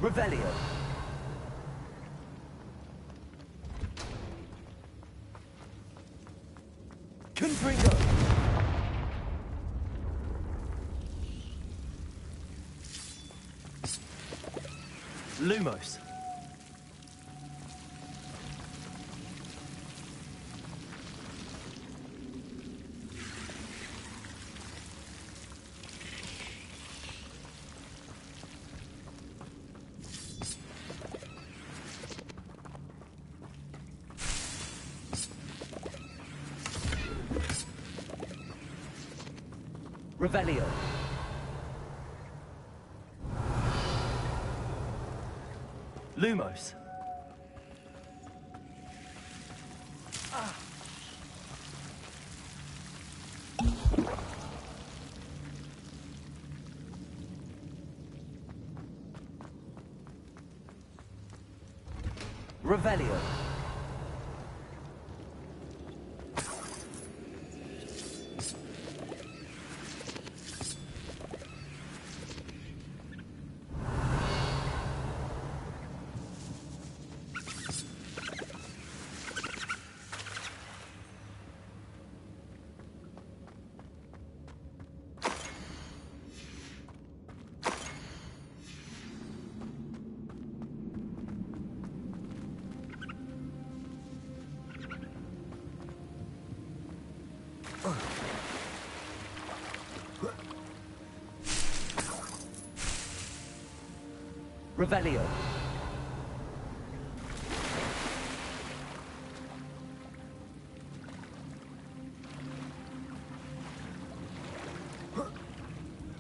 Revelio. Confringo. Lumos. Revelio. Lumos. Revelio. Revelio.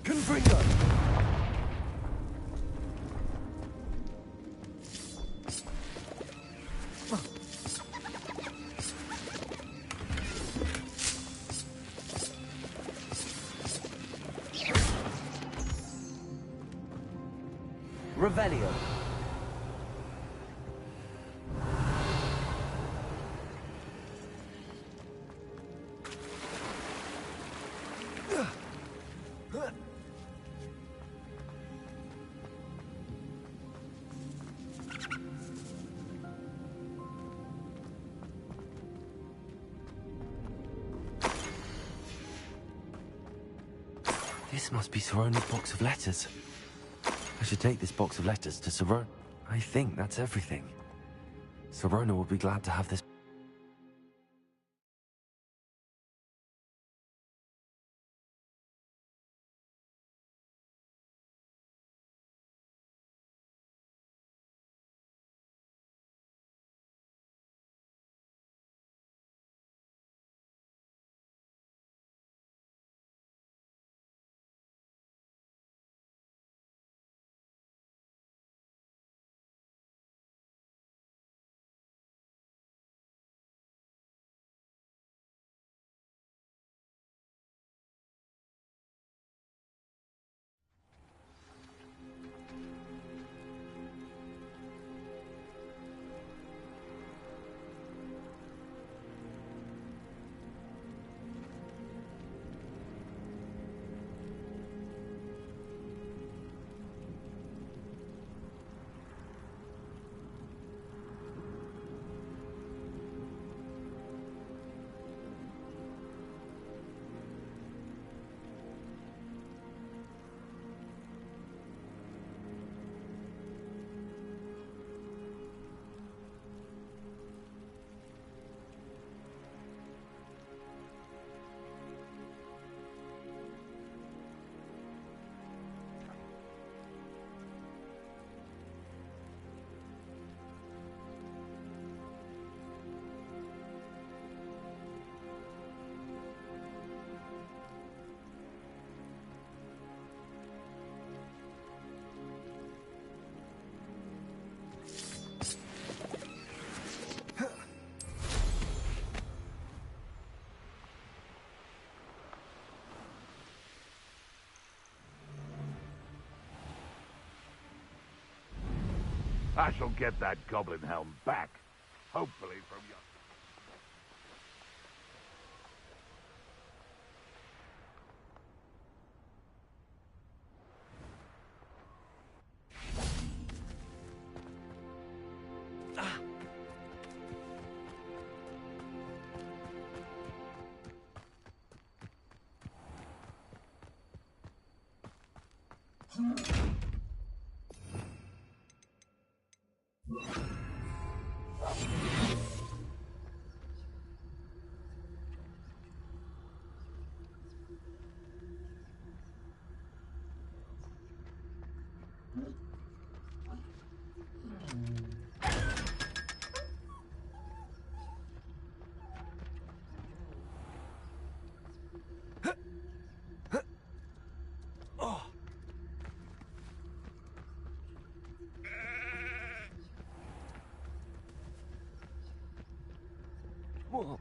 Confringo. Revelio. This must be Sorona's box of letters. I should take this box of letters to Sorona. I think that's everything. Sorona will be glad to have this. I shall get that goblin helm back, hopefully from your... Whoa.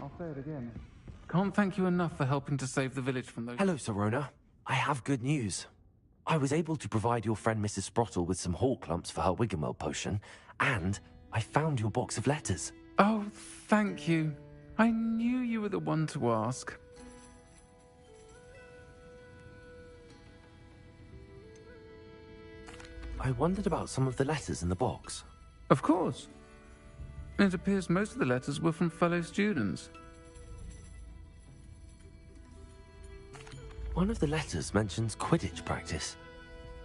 I'll say it again. Can't thank you enough for helping to save the village from those... Hello, Sorona. I have good news. I was able to provide your friend Mrs. Sprottle with some hawk lumps for her Wiggenweld potion, and I found your box of letters. Oh, thank you. I knew you were the one to ask. I wondered about some of the letters in the box. Of course. It appears most of the letters were from fellow students. One of the letters mentions Quidditch practice.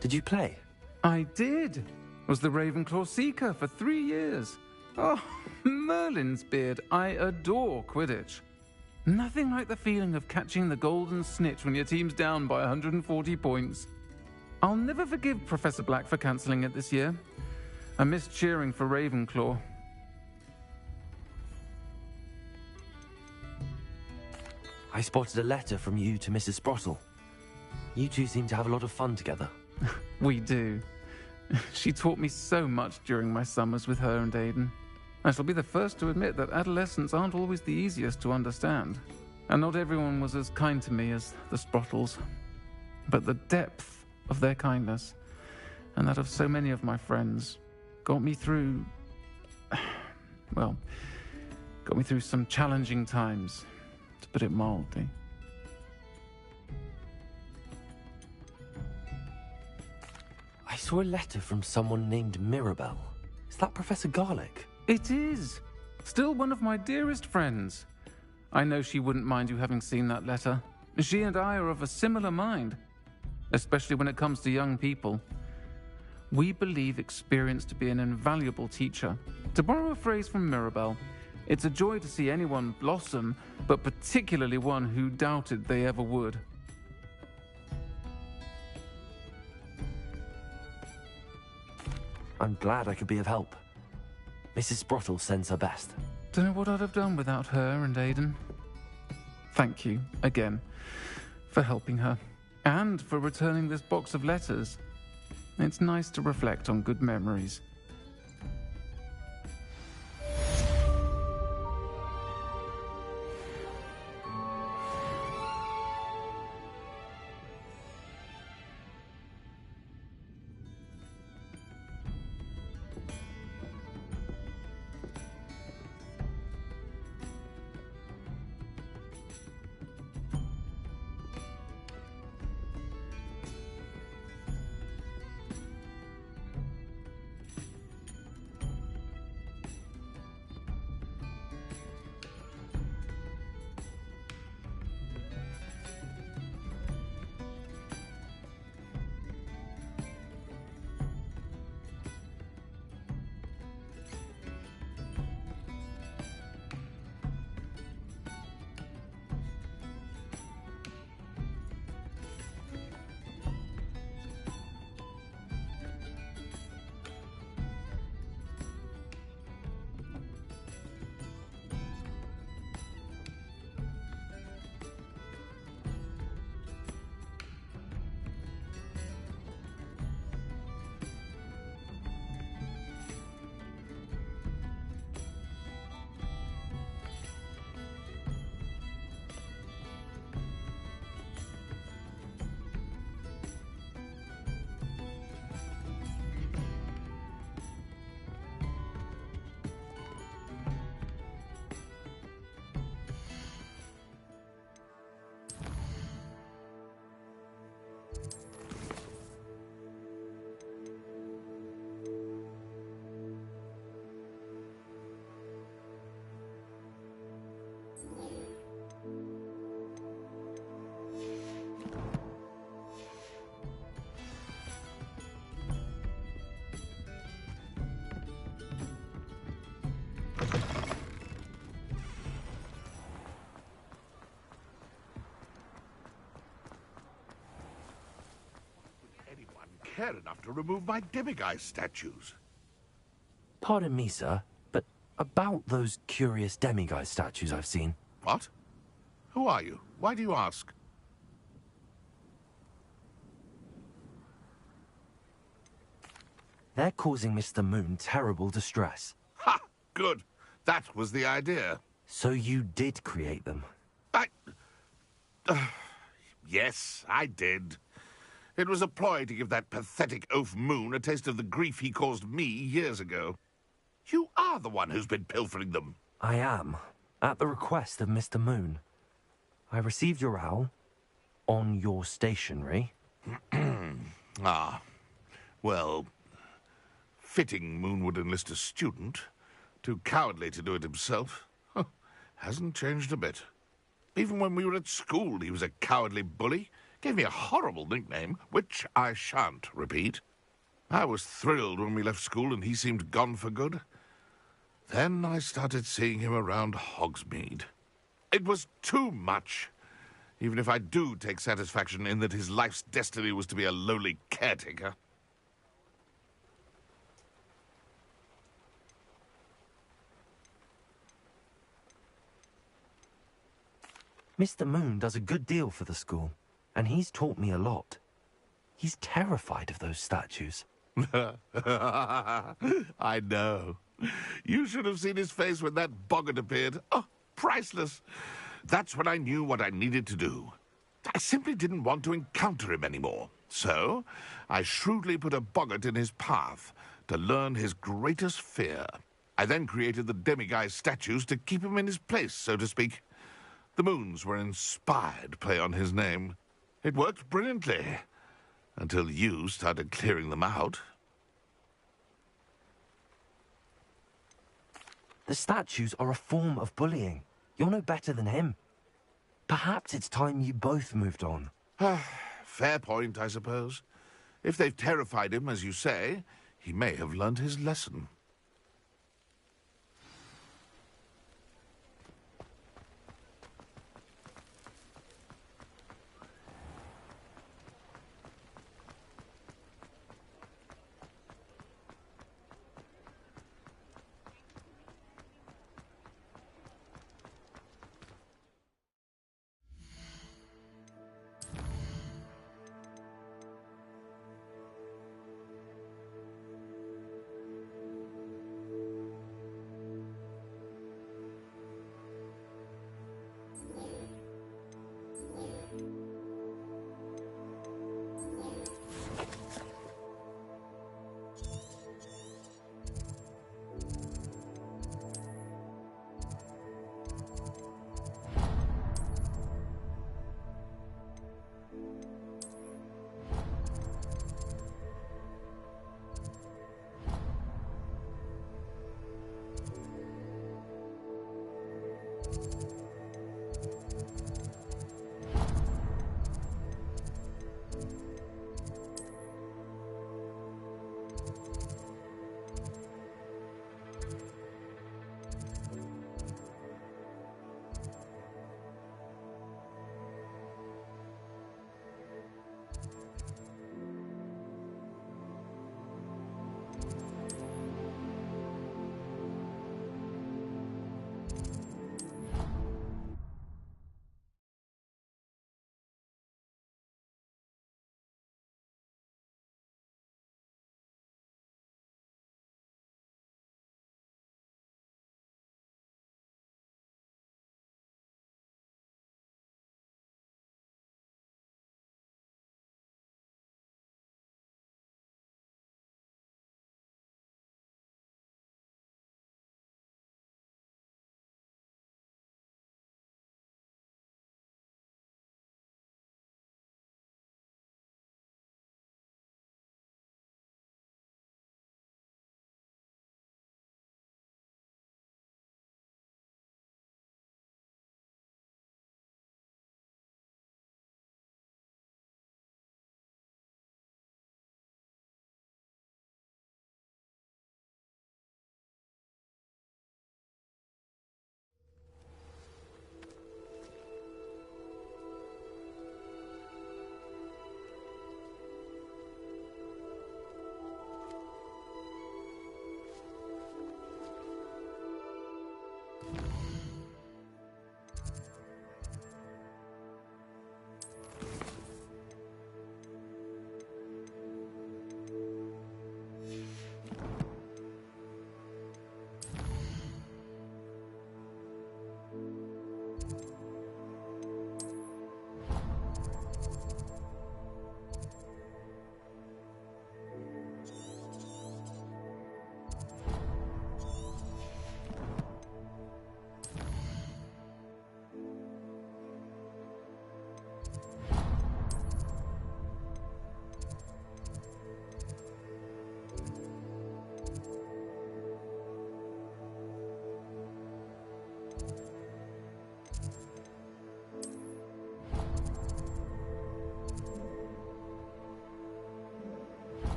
Did you play? I did. Was the Ravenclaw Seeker for 3 years. Oh, Merlin's beard. I adore Quidditch. Nothing like the feeling of catching the golden snitch when your team's down by 140 points. I'll never forgive Professor Black for cancelling it this year. I missed cheering for Ravenclaw. I spotted a letter from you to Mrs. Sprottle. You two seem to have a lot of fun together. We do. She taught me so much during my summers with her and Aiden. I shall be the first to admit that adolescents aren't always the easiest to understand. And not everyone was as kind to me as the Sprottles. But the depth of their kindness, and that of so many of my friends, got me through... well, got me through some challenging times, to put it mildly. I saw a letter from someone named Mirabelle. Is that Professor Garlick? It is. Still one of my dearest friends. I know she wouldn't mind you having seen that letter. She and I are of a similar mind, especially when it comes to young people. We believe experience to be an invaluable teacher. To borrow a phrase from Mirabelle, it's a joy to see anyone blossom, but particularly one who doubted they ever would. I'm glad I could be of help. Mrs. Sprottle sends her best. Don't know what I'd have done without her and Aiden. Thank you, again, for helping her, and for returning this box of letters. It's nice to reflect on good memories. Care enough to remove my demiguise statues. Pardon me, sir, but about those curious demiguise statues I've seen. What? Who are you? Why do you ask? They're causing Mr. Moon terrible distress. Ha! Good. That was the idea. So you did create them? Yes, I did. It was a ploy to give that pathetic oaf Moon a taste of the grief he caused me years ago. You are the one who's been pilfering them. I am, at the request of Mr. Moon. I received your owl on your stationery. Ah, well, fitting Moon would enlist a student. Too cowardly to do it himself. Huh, hasn't changed a bit. Even when we were at school, he was a cowardly bully. Gave me a horrible nickname, which I shan't repeat. I was thrilled when we left school and he seemed gone for good. Then I started seeing him around Hogsmeade. It was too much. Even if I do take satisfaction in that his life's destiny was to be a lowly caretaker. Mr. Moon does a good deal for the school, and he's taught me a lot. He's terrified of those statues. I know. You should have seen his face when that boggart appeared. Oh, priceless. That's when I knew what I needed to do. I simply didn't want to encounter him anymore. So, I shrewdly put a boggart in his path to learn his greatest fear. I then created the demiguise statues to keep him in his place, so to speak. The moons were an inspired play on his name. It worked brilliantly, until you started clearing them out. The statues are a form of bullying. You're no better than him. Perhaps it's time you both moved on. Fair point, I suppose. If they've terrified him, as you say, he may have learned his lesson.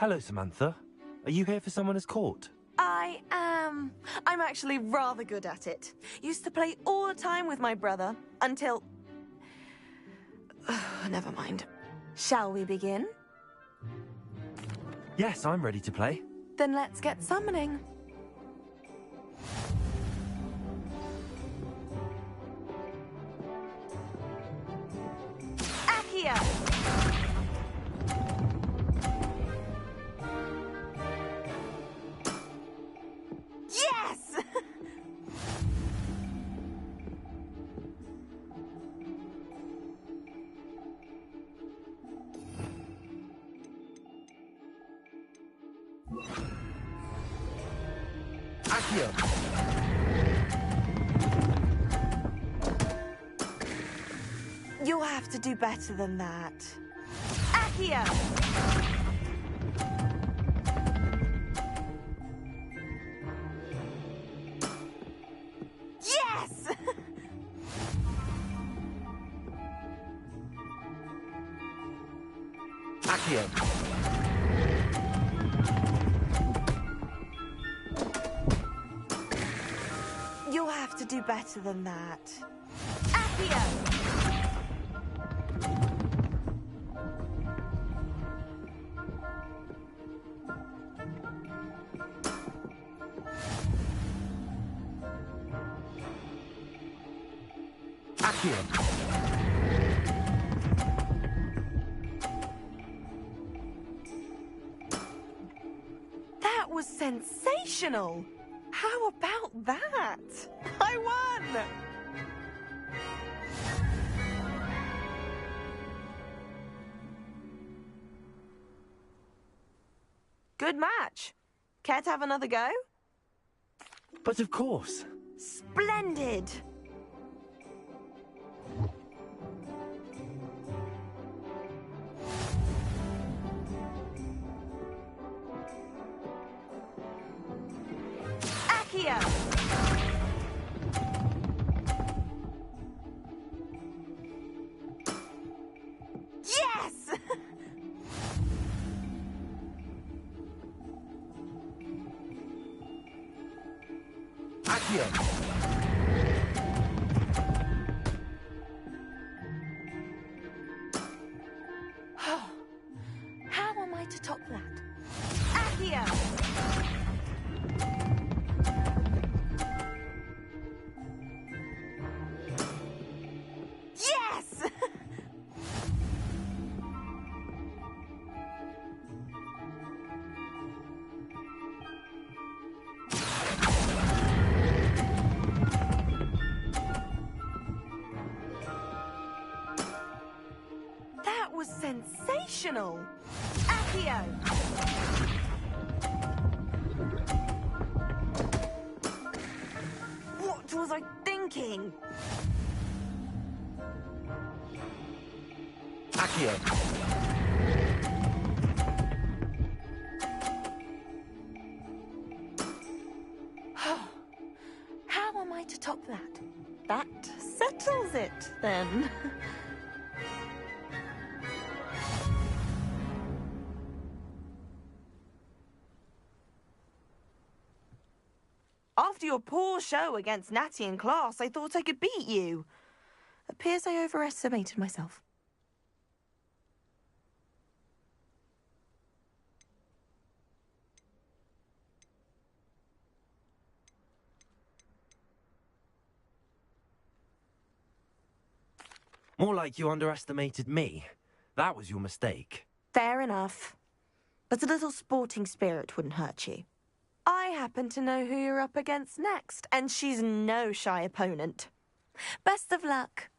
Hello, Samantha. Are you here for Summoner's Court? I am. I'm actually rather good at it. Used to play all the time with my brother, until... Never mind. Shall we begin? Yes, I'm ready to play. Then let's get summoning. Accio! Yes! Accio! You'll have to do better than that. Accio! Yes! Accio! You'll have to do better than that. Accio! That was sensational! How about that? I won! Good match. Care to have another go? But of course. Splendid! Accio! Yes! Accio! How am I to top that? Accio! Yes! That was sensational! Accio! What was I thinking? Accio! How am I to top that? That settles it, then. After your poor show against Natty in class, I thought I could beat you. Appears I overestimated myself. More like you underestimated me. That was your mistake. Fair enough. But a little sporting spirit wouldn't hurt you. I happen to know who you're up against next, and she's no shy opponent. Best of luck.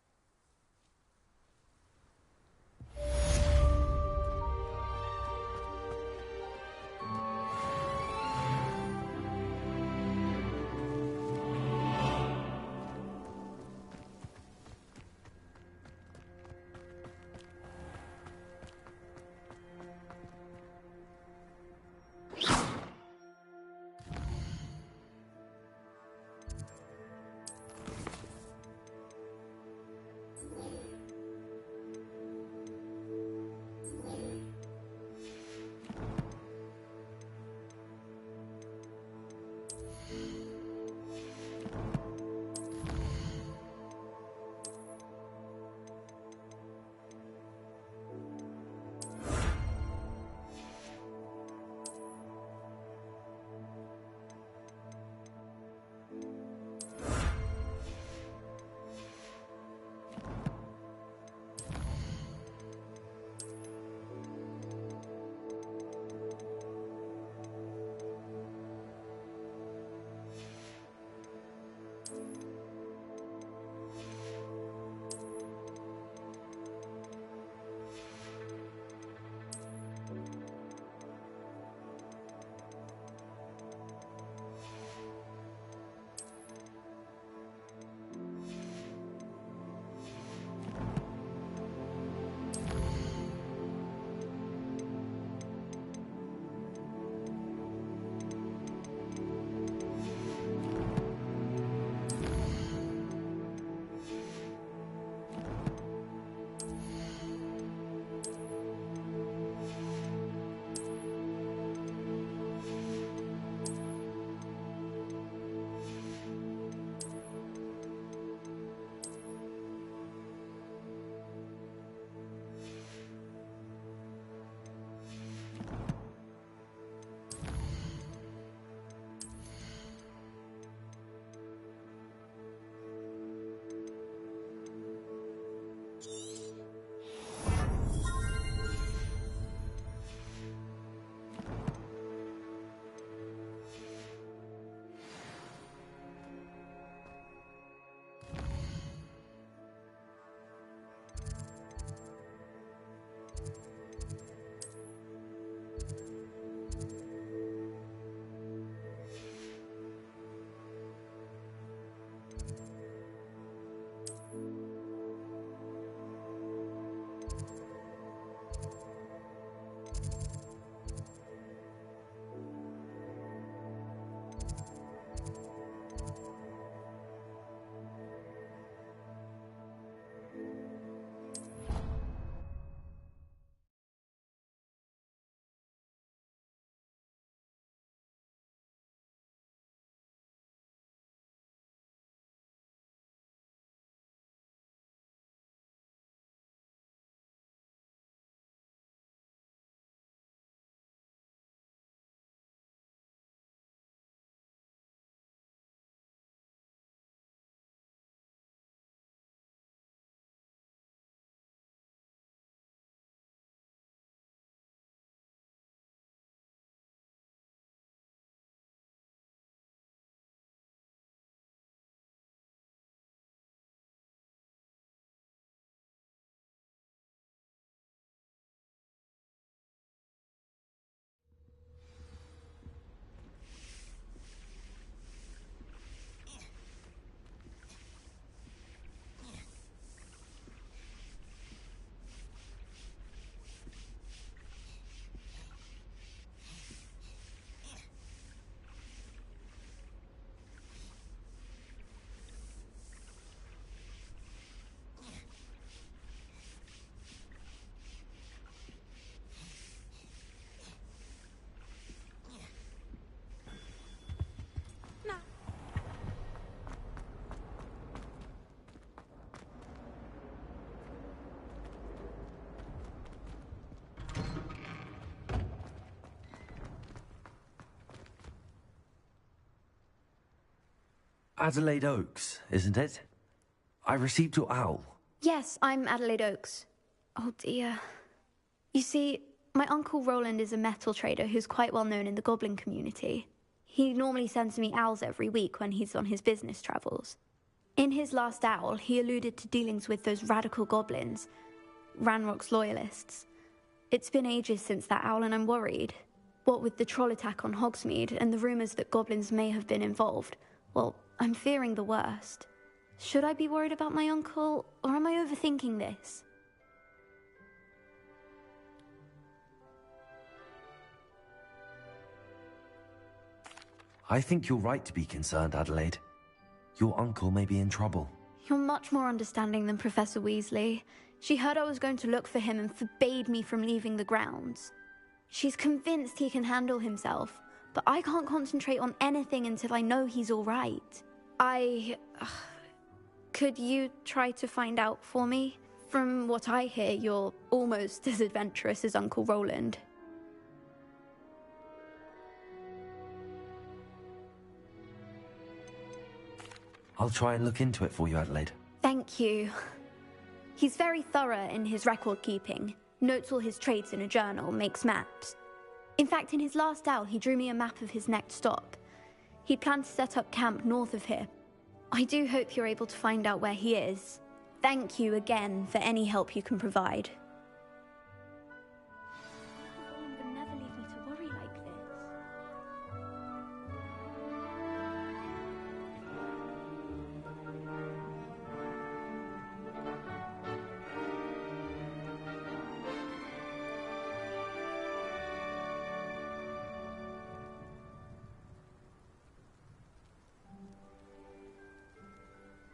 Adelaide Oaks, isn't it? I received your owl. Yes, I'm Adelaide Oaks. Oh dear. You see, my Uncle Roland is a metal trader who's quite well known in the goblin community. He normally sends me owls every week when he's on his business travels. In his last owl, he alluded to dealings with those radical goblins, Ranrock's loyalists. It's been ages since that owl and I'm worried. What with the troll attack on Hogsmeade and the rumours that goblins may have been involved, well, I'm fearing the worst. Should I be worried about my uncle, or am I overthinking this? I think you're right to be concerned, Adelaide. Your uncle may be in trouble. You're much more understanding than Professor Weasley. She heard I was going to look for him and forbade me from leaving the grounds. She's convinced he can handle himself, but I can't concentrate on anything until I know he's all right. Could you try to find out for me? From what I hear, you're almost as adventurous as Uncle Roland. I'll try and look into it for you, Adelaide. Thank you. He's very thorough in his record keeping, notes all his trades in a journal, makes maps. In fact, in his last owl, he drew me a map of his next stop. He planned to set up camp north of here. I do hope you're able to find out where he is. Thank you again for any help you can provide. Roland would never leave me to worry like this.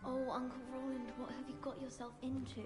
Oh, Uncle Roland, what have you got yourself into?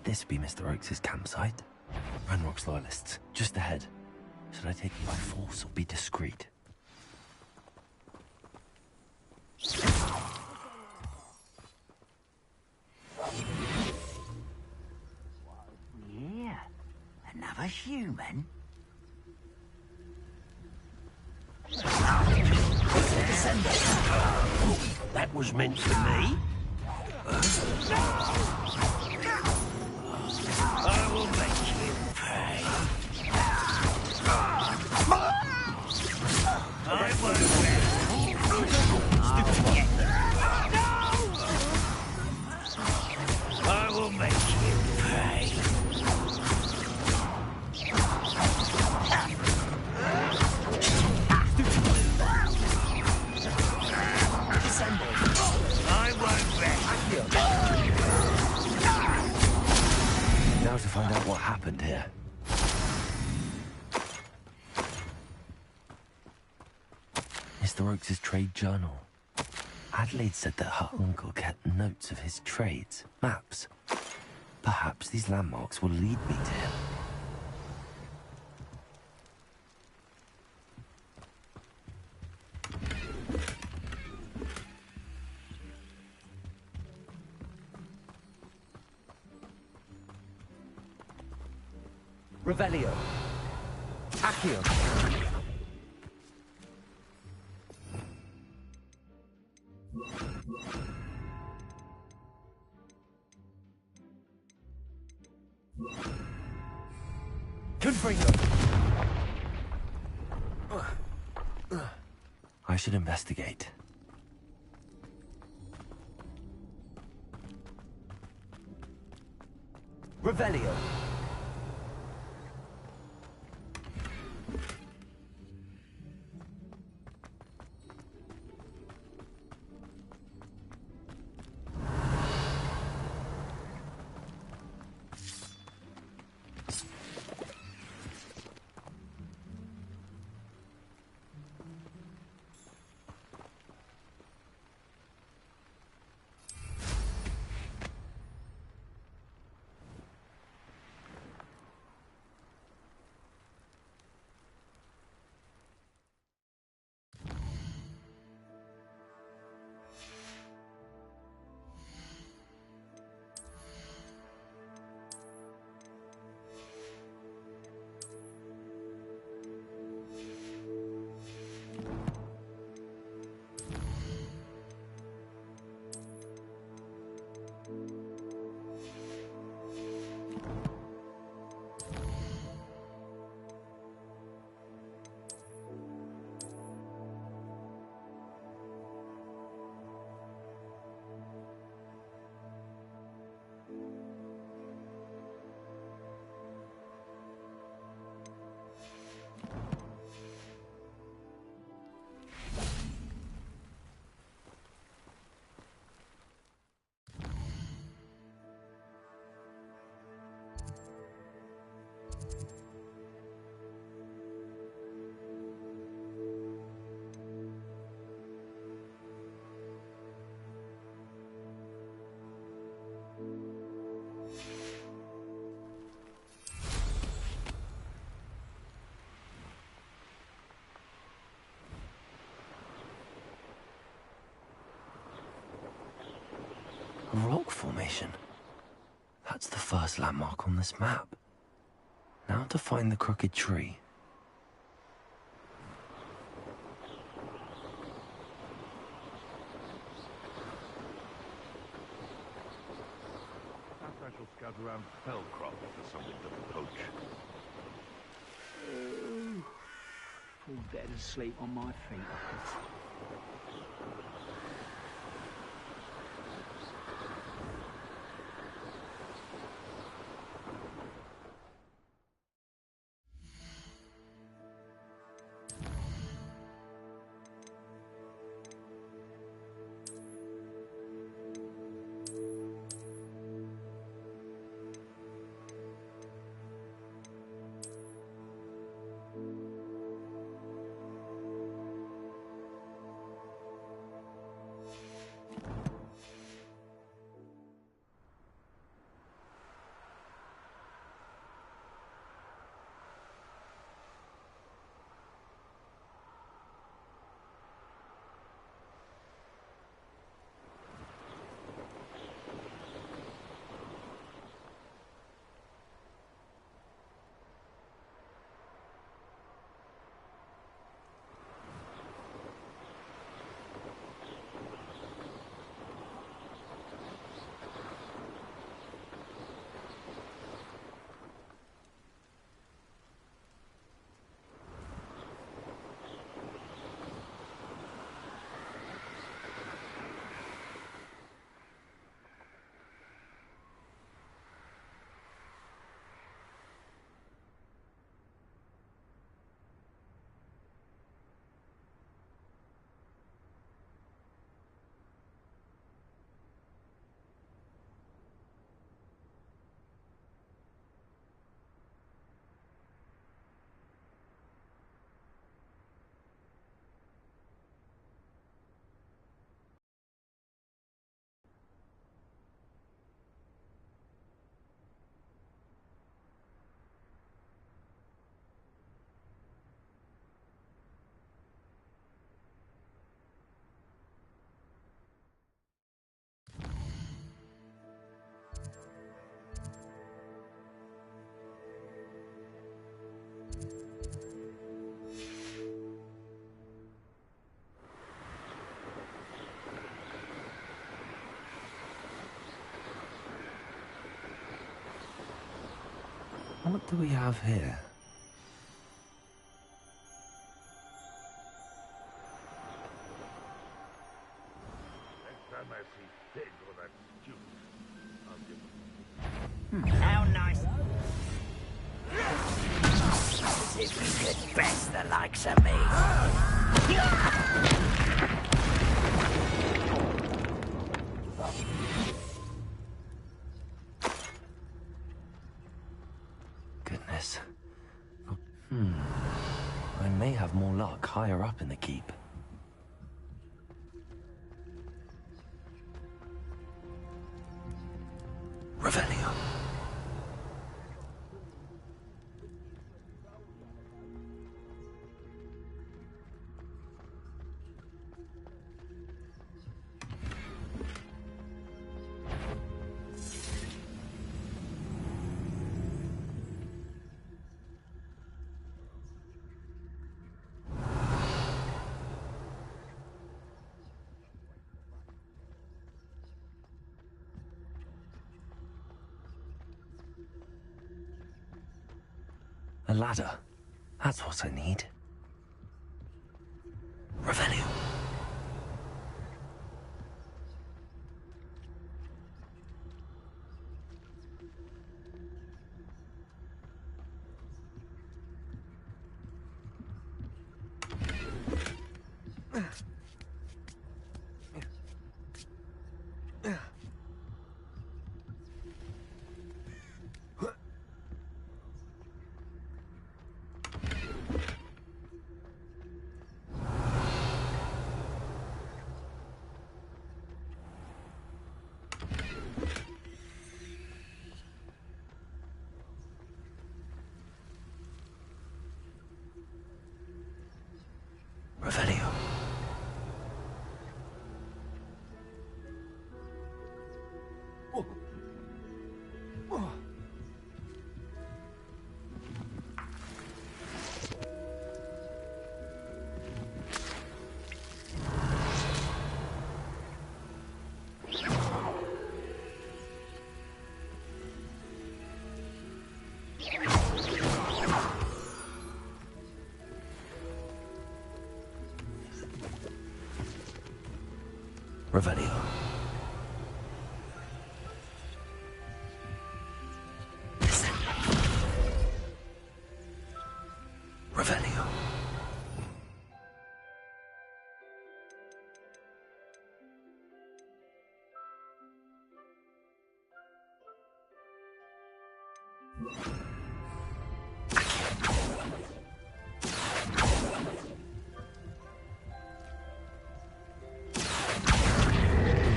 This be Mr. Oakes' campsite. Ranrock's loyalists, just ahead. Should I take them by force or be discreet? Yeah, another human. That was meant for me. I will make you pay. I won't I will make you pay. I won't rest. Now to find out what happened here. Mr. Oakes' trade journal. Adelaide said that her uncle kept notes of his trades, maps. Perhaps these landmarks will lead me to him. Revelio. Accio. I should investigate. Revelio. A rock formation. That's the first landmark on this map. Now to find the crooked tree. Perhaps I shall scout around Fellcroft for something to poach. Fall dead asleep on my feet. What do we have here? How nice. As if you could best the likes of me. Goodness. I may have more luck higher up in the keep. Revelio. A ladder. That's what I need. Revelio. Revelio. Revelio. Listen. Revelio.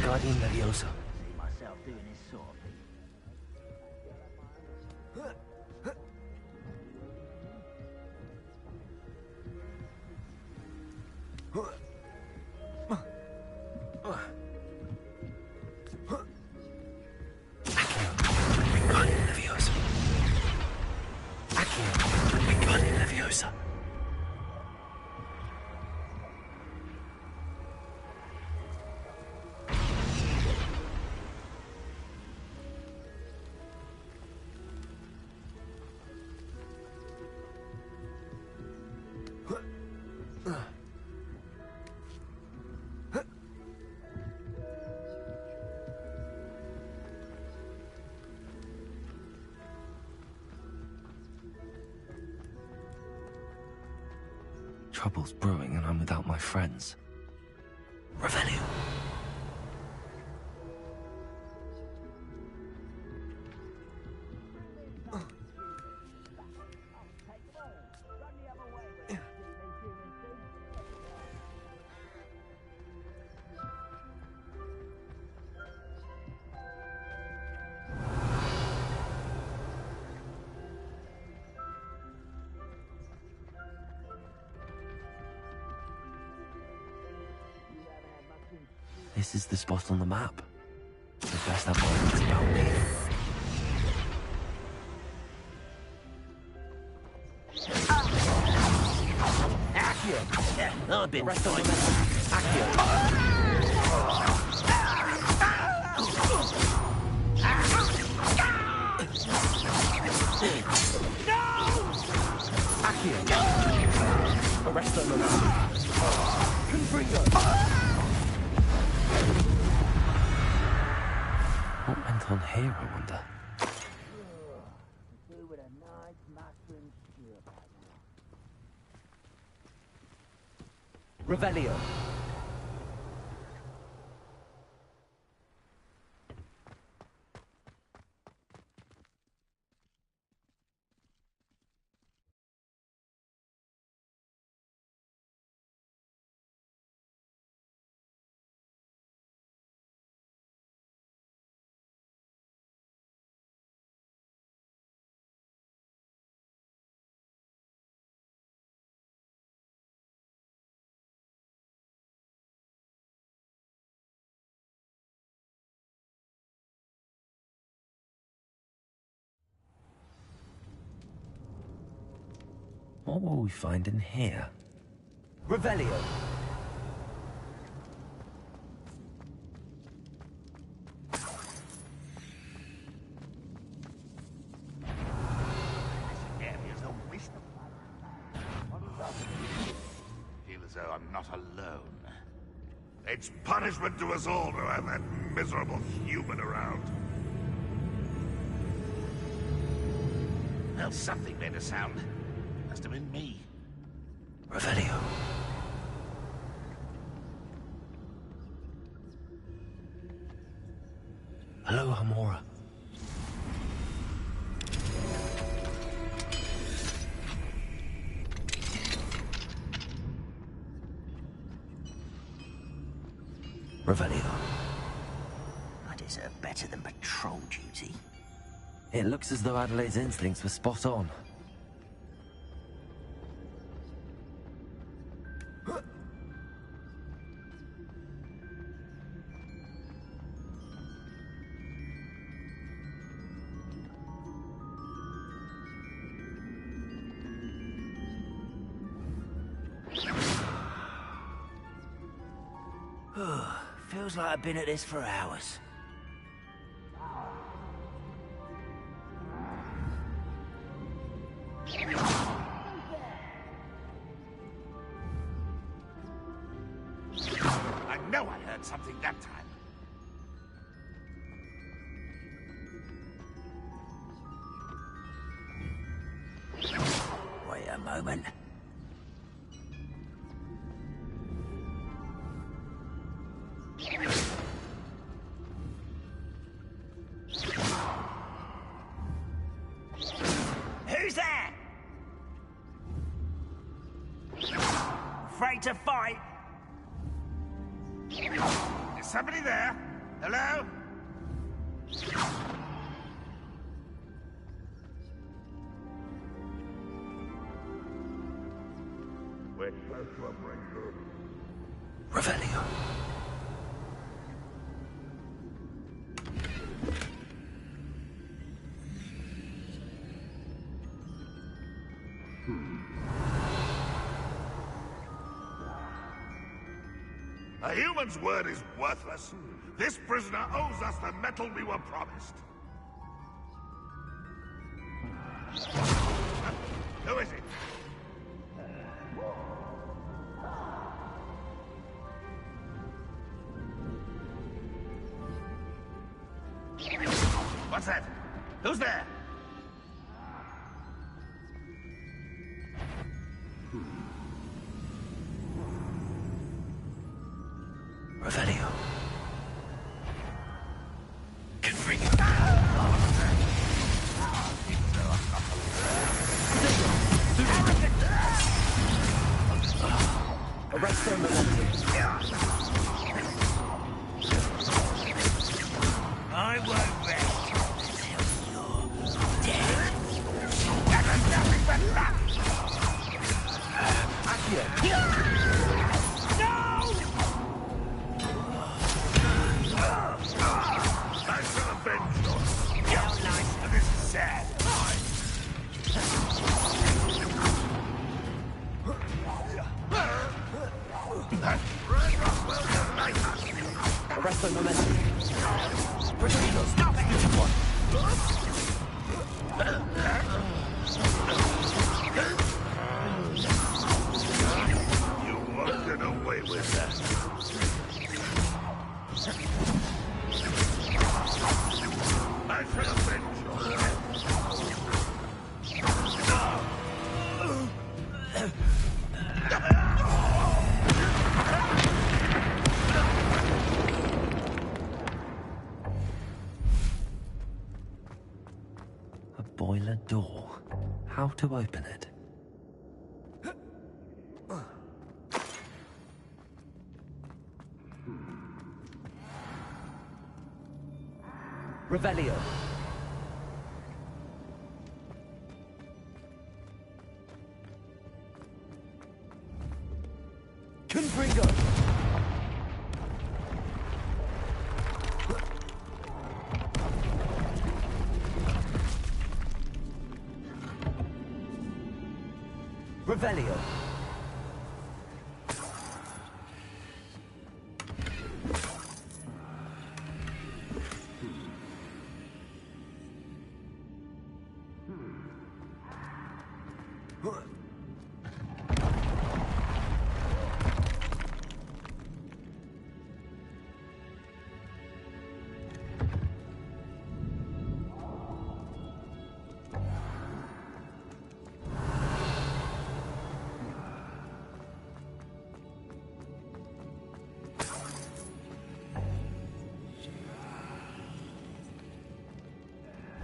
Guardian Leviosa. See myself doing this sort of thing. Guardian Leviosa. Accio. Guardian Leviosa. Trouble's brewing and I'm without my friends. Revelio. This is the spot on the map. The best have words about me. Accio! Yeah, I've been fine. Accio! went on here, I wonder? Revelio. What will we find in here? Revelio. Feel as though I'm not alone. It's punishment to us all to have that miserable human around. Well, something made a sound. Must have been me. Revelio. Hello, Hamora. Revelio. I deserve better than patrol duty. It looks as though Adelaide's instincts were spot on. Feels like I've been at this for hours. I know I heard something that time. Wait a moment. Who's there? Afraid to fight? Is somebody there? Hello? We're close to a breakthrough. Revelio. A human's word is worthless. This prisoner owes us the metal we were promised. Who is it? What's that? Who's there? Revelio. Can bring you. Arrest them I won't rest until you're dead. That was nothing but luck. I shall avenge yours. How nice, and this is sad. Arrest the momentum. Stop it! You won't get away with that. a door. How to open it? Revelio. Confringo. Revelio.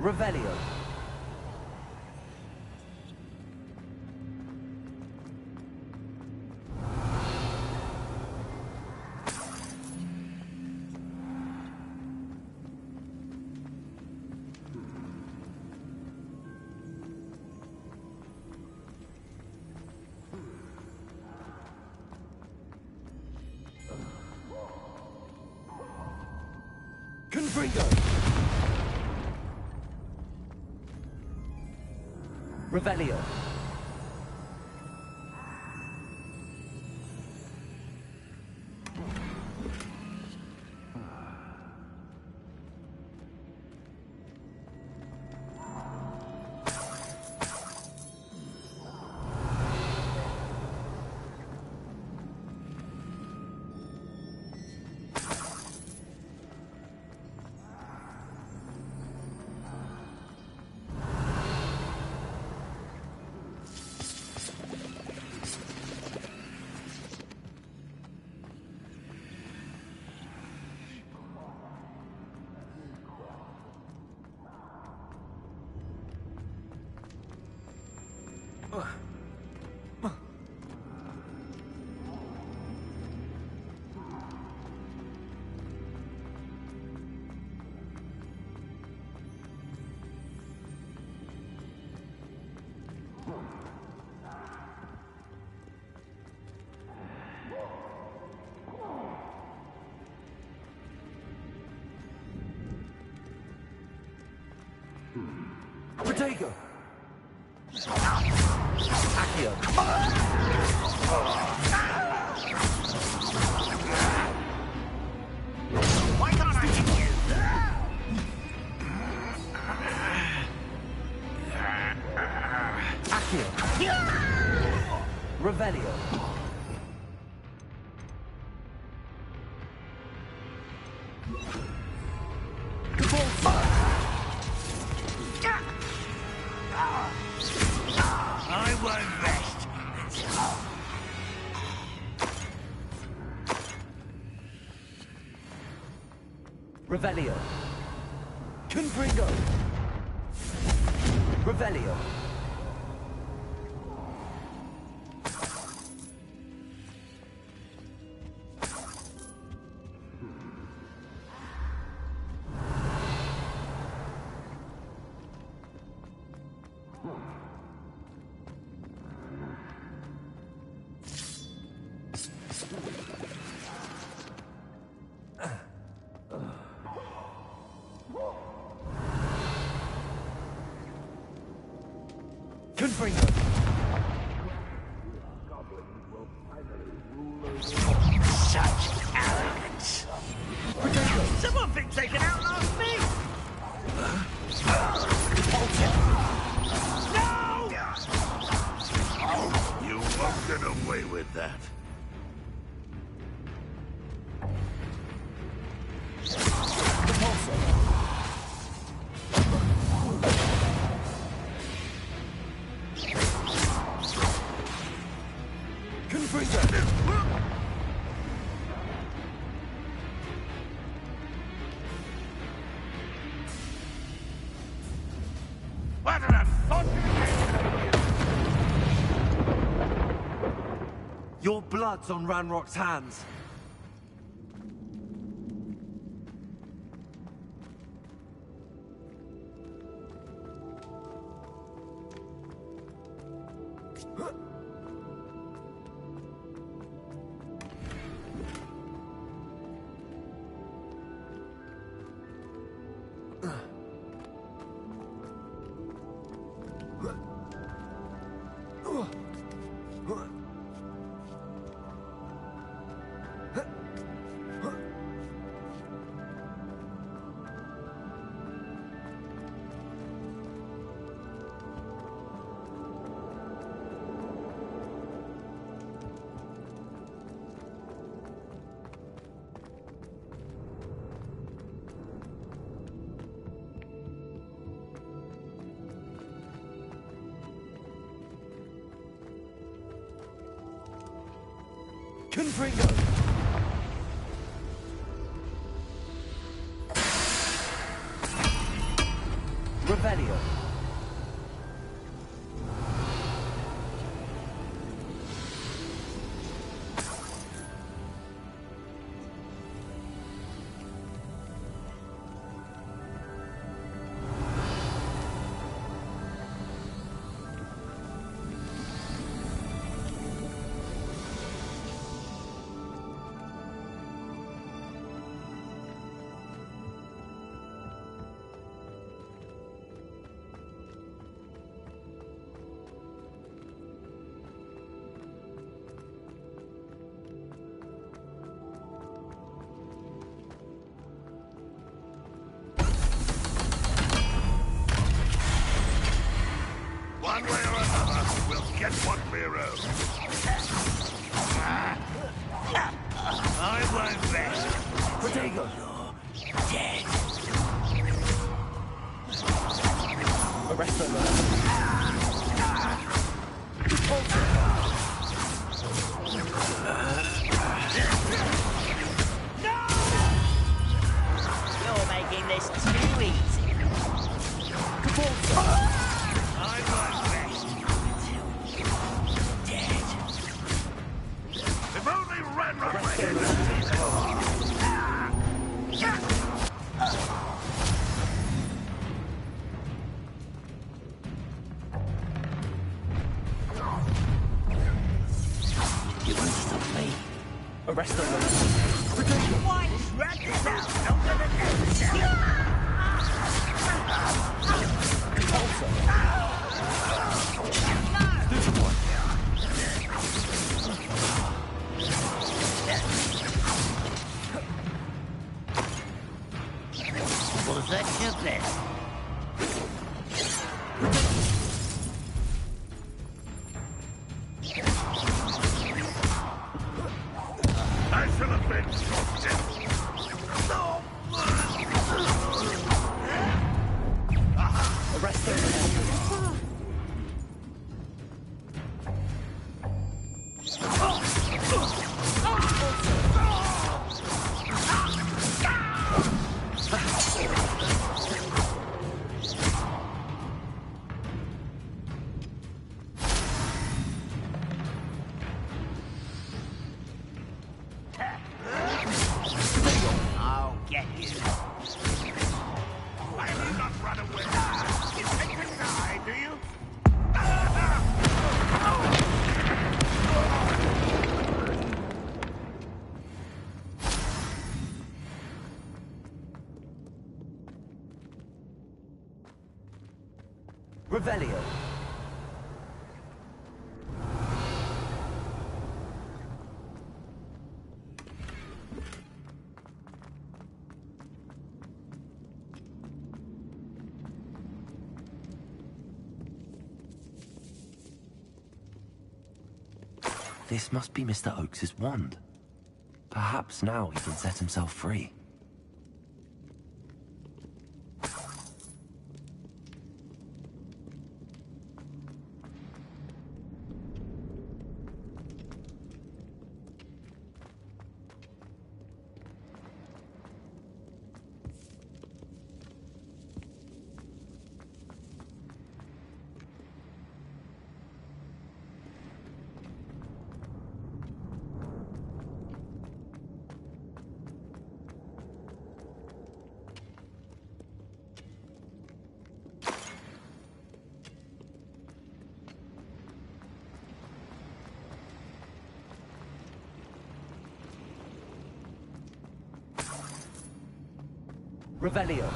Revelio. Confringo. Revelio. Protego. Accio. Why can't I hit you? Accio. Revelio. I won't rest. Revelio. Confringo. Revelio. Confringo. Such arrogance. Someone thinks they can outlast me. No! You won't get away with that. What an Your blood's on Ranrock's hands. Confringo! Revelio. One way or another, we'll get what we're owed. I won't rest. Protego. You're dead. Arrest them. You're making this too easy. I won't rest until you're dead. If only Ranrock were here. You won't stop me. Arrest them. Why drag this out longer than necessary? Was that your best? I shall avenge your death. Arrest them. I'll get you. Why have you not run away? You think to die, do you? Revelio. This must be Mr. Oakes's wand. Perhaps now he can set himself free. Revelio.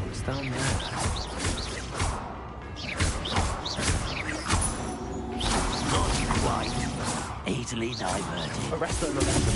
What's down there? Not quite. Easily diverted. Arrest them, arrest them.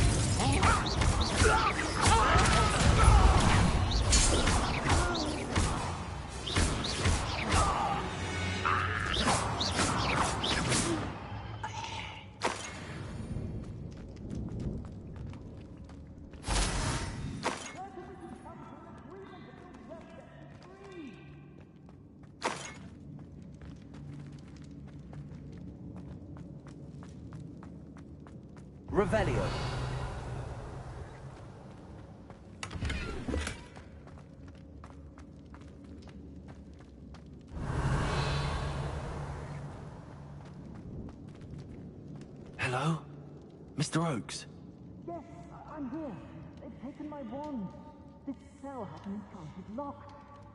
Revelio. Hello? Mr. Oakes? Yes, I'm here. They've taken my wand. This cell has an enchanted lock.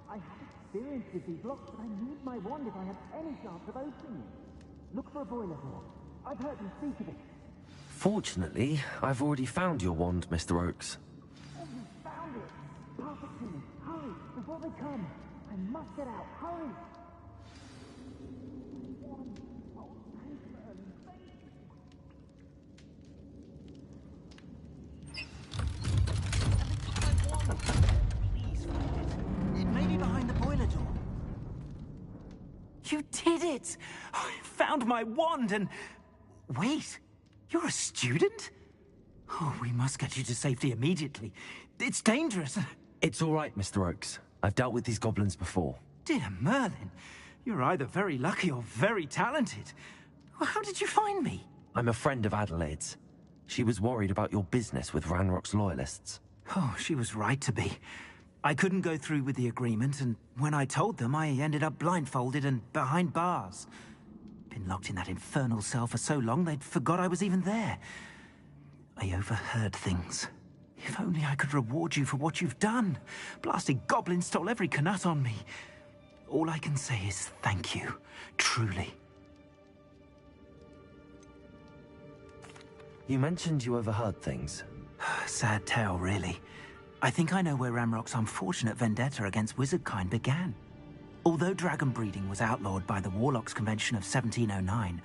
I have experience with these locks, but I need my wand if I have any chance of opening it. Look for a boiler door. I've heard them speak of it. Fortunately, I've already found your wand, Mr. Oakes. Oh, you found it! Pass it to me. Hurry, before they come. I must get out. Hurry! Please find it. It may be behind the boiler door. You did it! I found my wand and... Wait, you're a student? Oh, we must get you to safety immediately. It's dangerous. It's all right, Mr. Oakes. I've dealt with these goblins before. Dear Merlin, you're either very lucky or very talented. How did you find me? I'm a friend of Adelaide's. She was worried about your business with Ranrock's loyalists. Oh, she was right to be. I couldn't go through with the agreement, and when I told them, I ended up blindfolded and behind bars. Been locked in that infernal cell for so long, they'd forgot I was even there. I overheard things. If only I could reward you for what you've done. Blasted goblins stole every Knut on me. All I can say is thank you, truly. You mentioned you overheard things. Sad tale, really. I think I know where Ranrock's unfortunate vendetta against wizardkind began. Although dragon breeding was outlawed by the Warlocks Convention of 1709,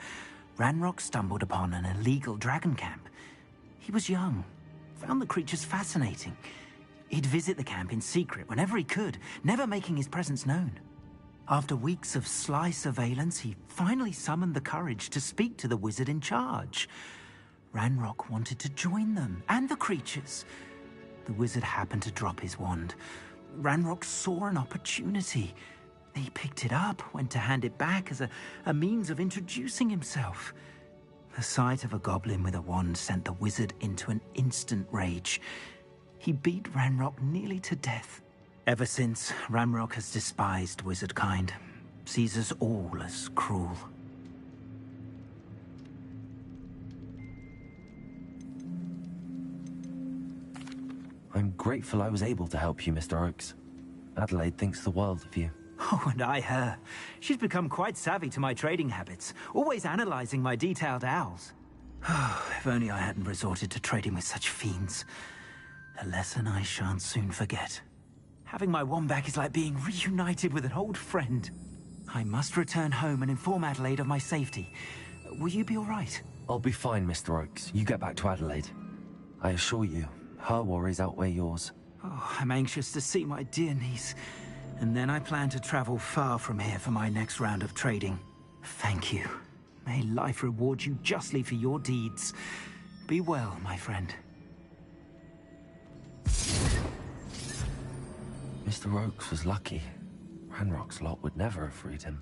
Ranrock stumbled upon an illegal dragon camp. He was young, found the creatures fascinating. He'd visit the camp in secret whenever he could, never making his presence known. After weeks of sly surveillance, he finally summoned the courage to speak to the wizard in charge. Ranrock wanted to join them, and the creatures. The wizard happened to drop his wand. Ranrock saw an opportunity. He picked it up, went to hand it back as a means of introducing himself. The sight of a goblin with a wand sent the wizard into an instant rage. He beat Ranrock nearly to death. Ever since, Ranrock has despised wizardkind, sees us all as cruel. I'm grateful I was able to help you, Mr. Oakes. Adelaide thinks the world of you. Oh, and I her. She's become quite savvy to my trading habits, always analyzing my detailed owls. If only I hadn't resorted to trading with such fiends. A lesson I shan't soon forget. Having my wand back is like being reunited with an old friend. I must return home and inform Adelaide of my safety. Will you be all right? I'll be fine, Mr. Oakes. You get back to Adelaide. I assure you, her worries outweigh yours. Oh, I'm anxious to see my dear niece. And then I plan to travel far from here for my next round of trading. Thank you. May life reward you justly for your deeds. Be well, my friend. Mr. Oakes was lucky. Ranrock's lot would never have freed him.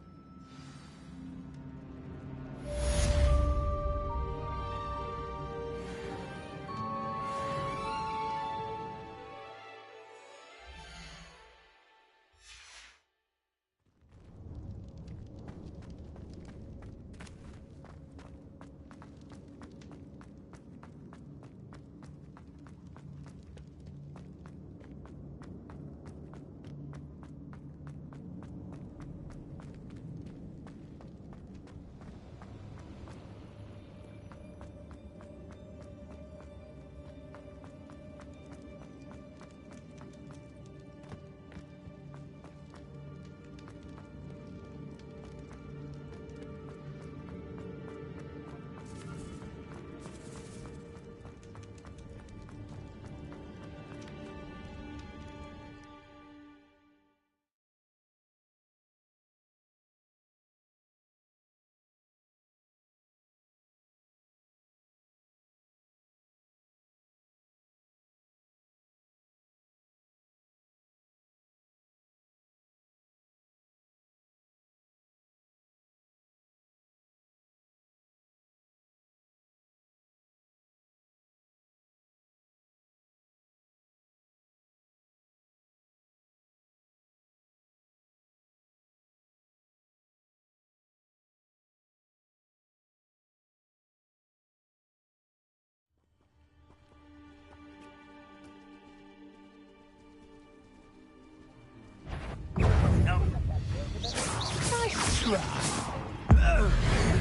Nice try.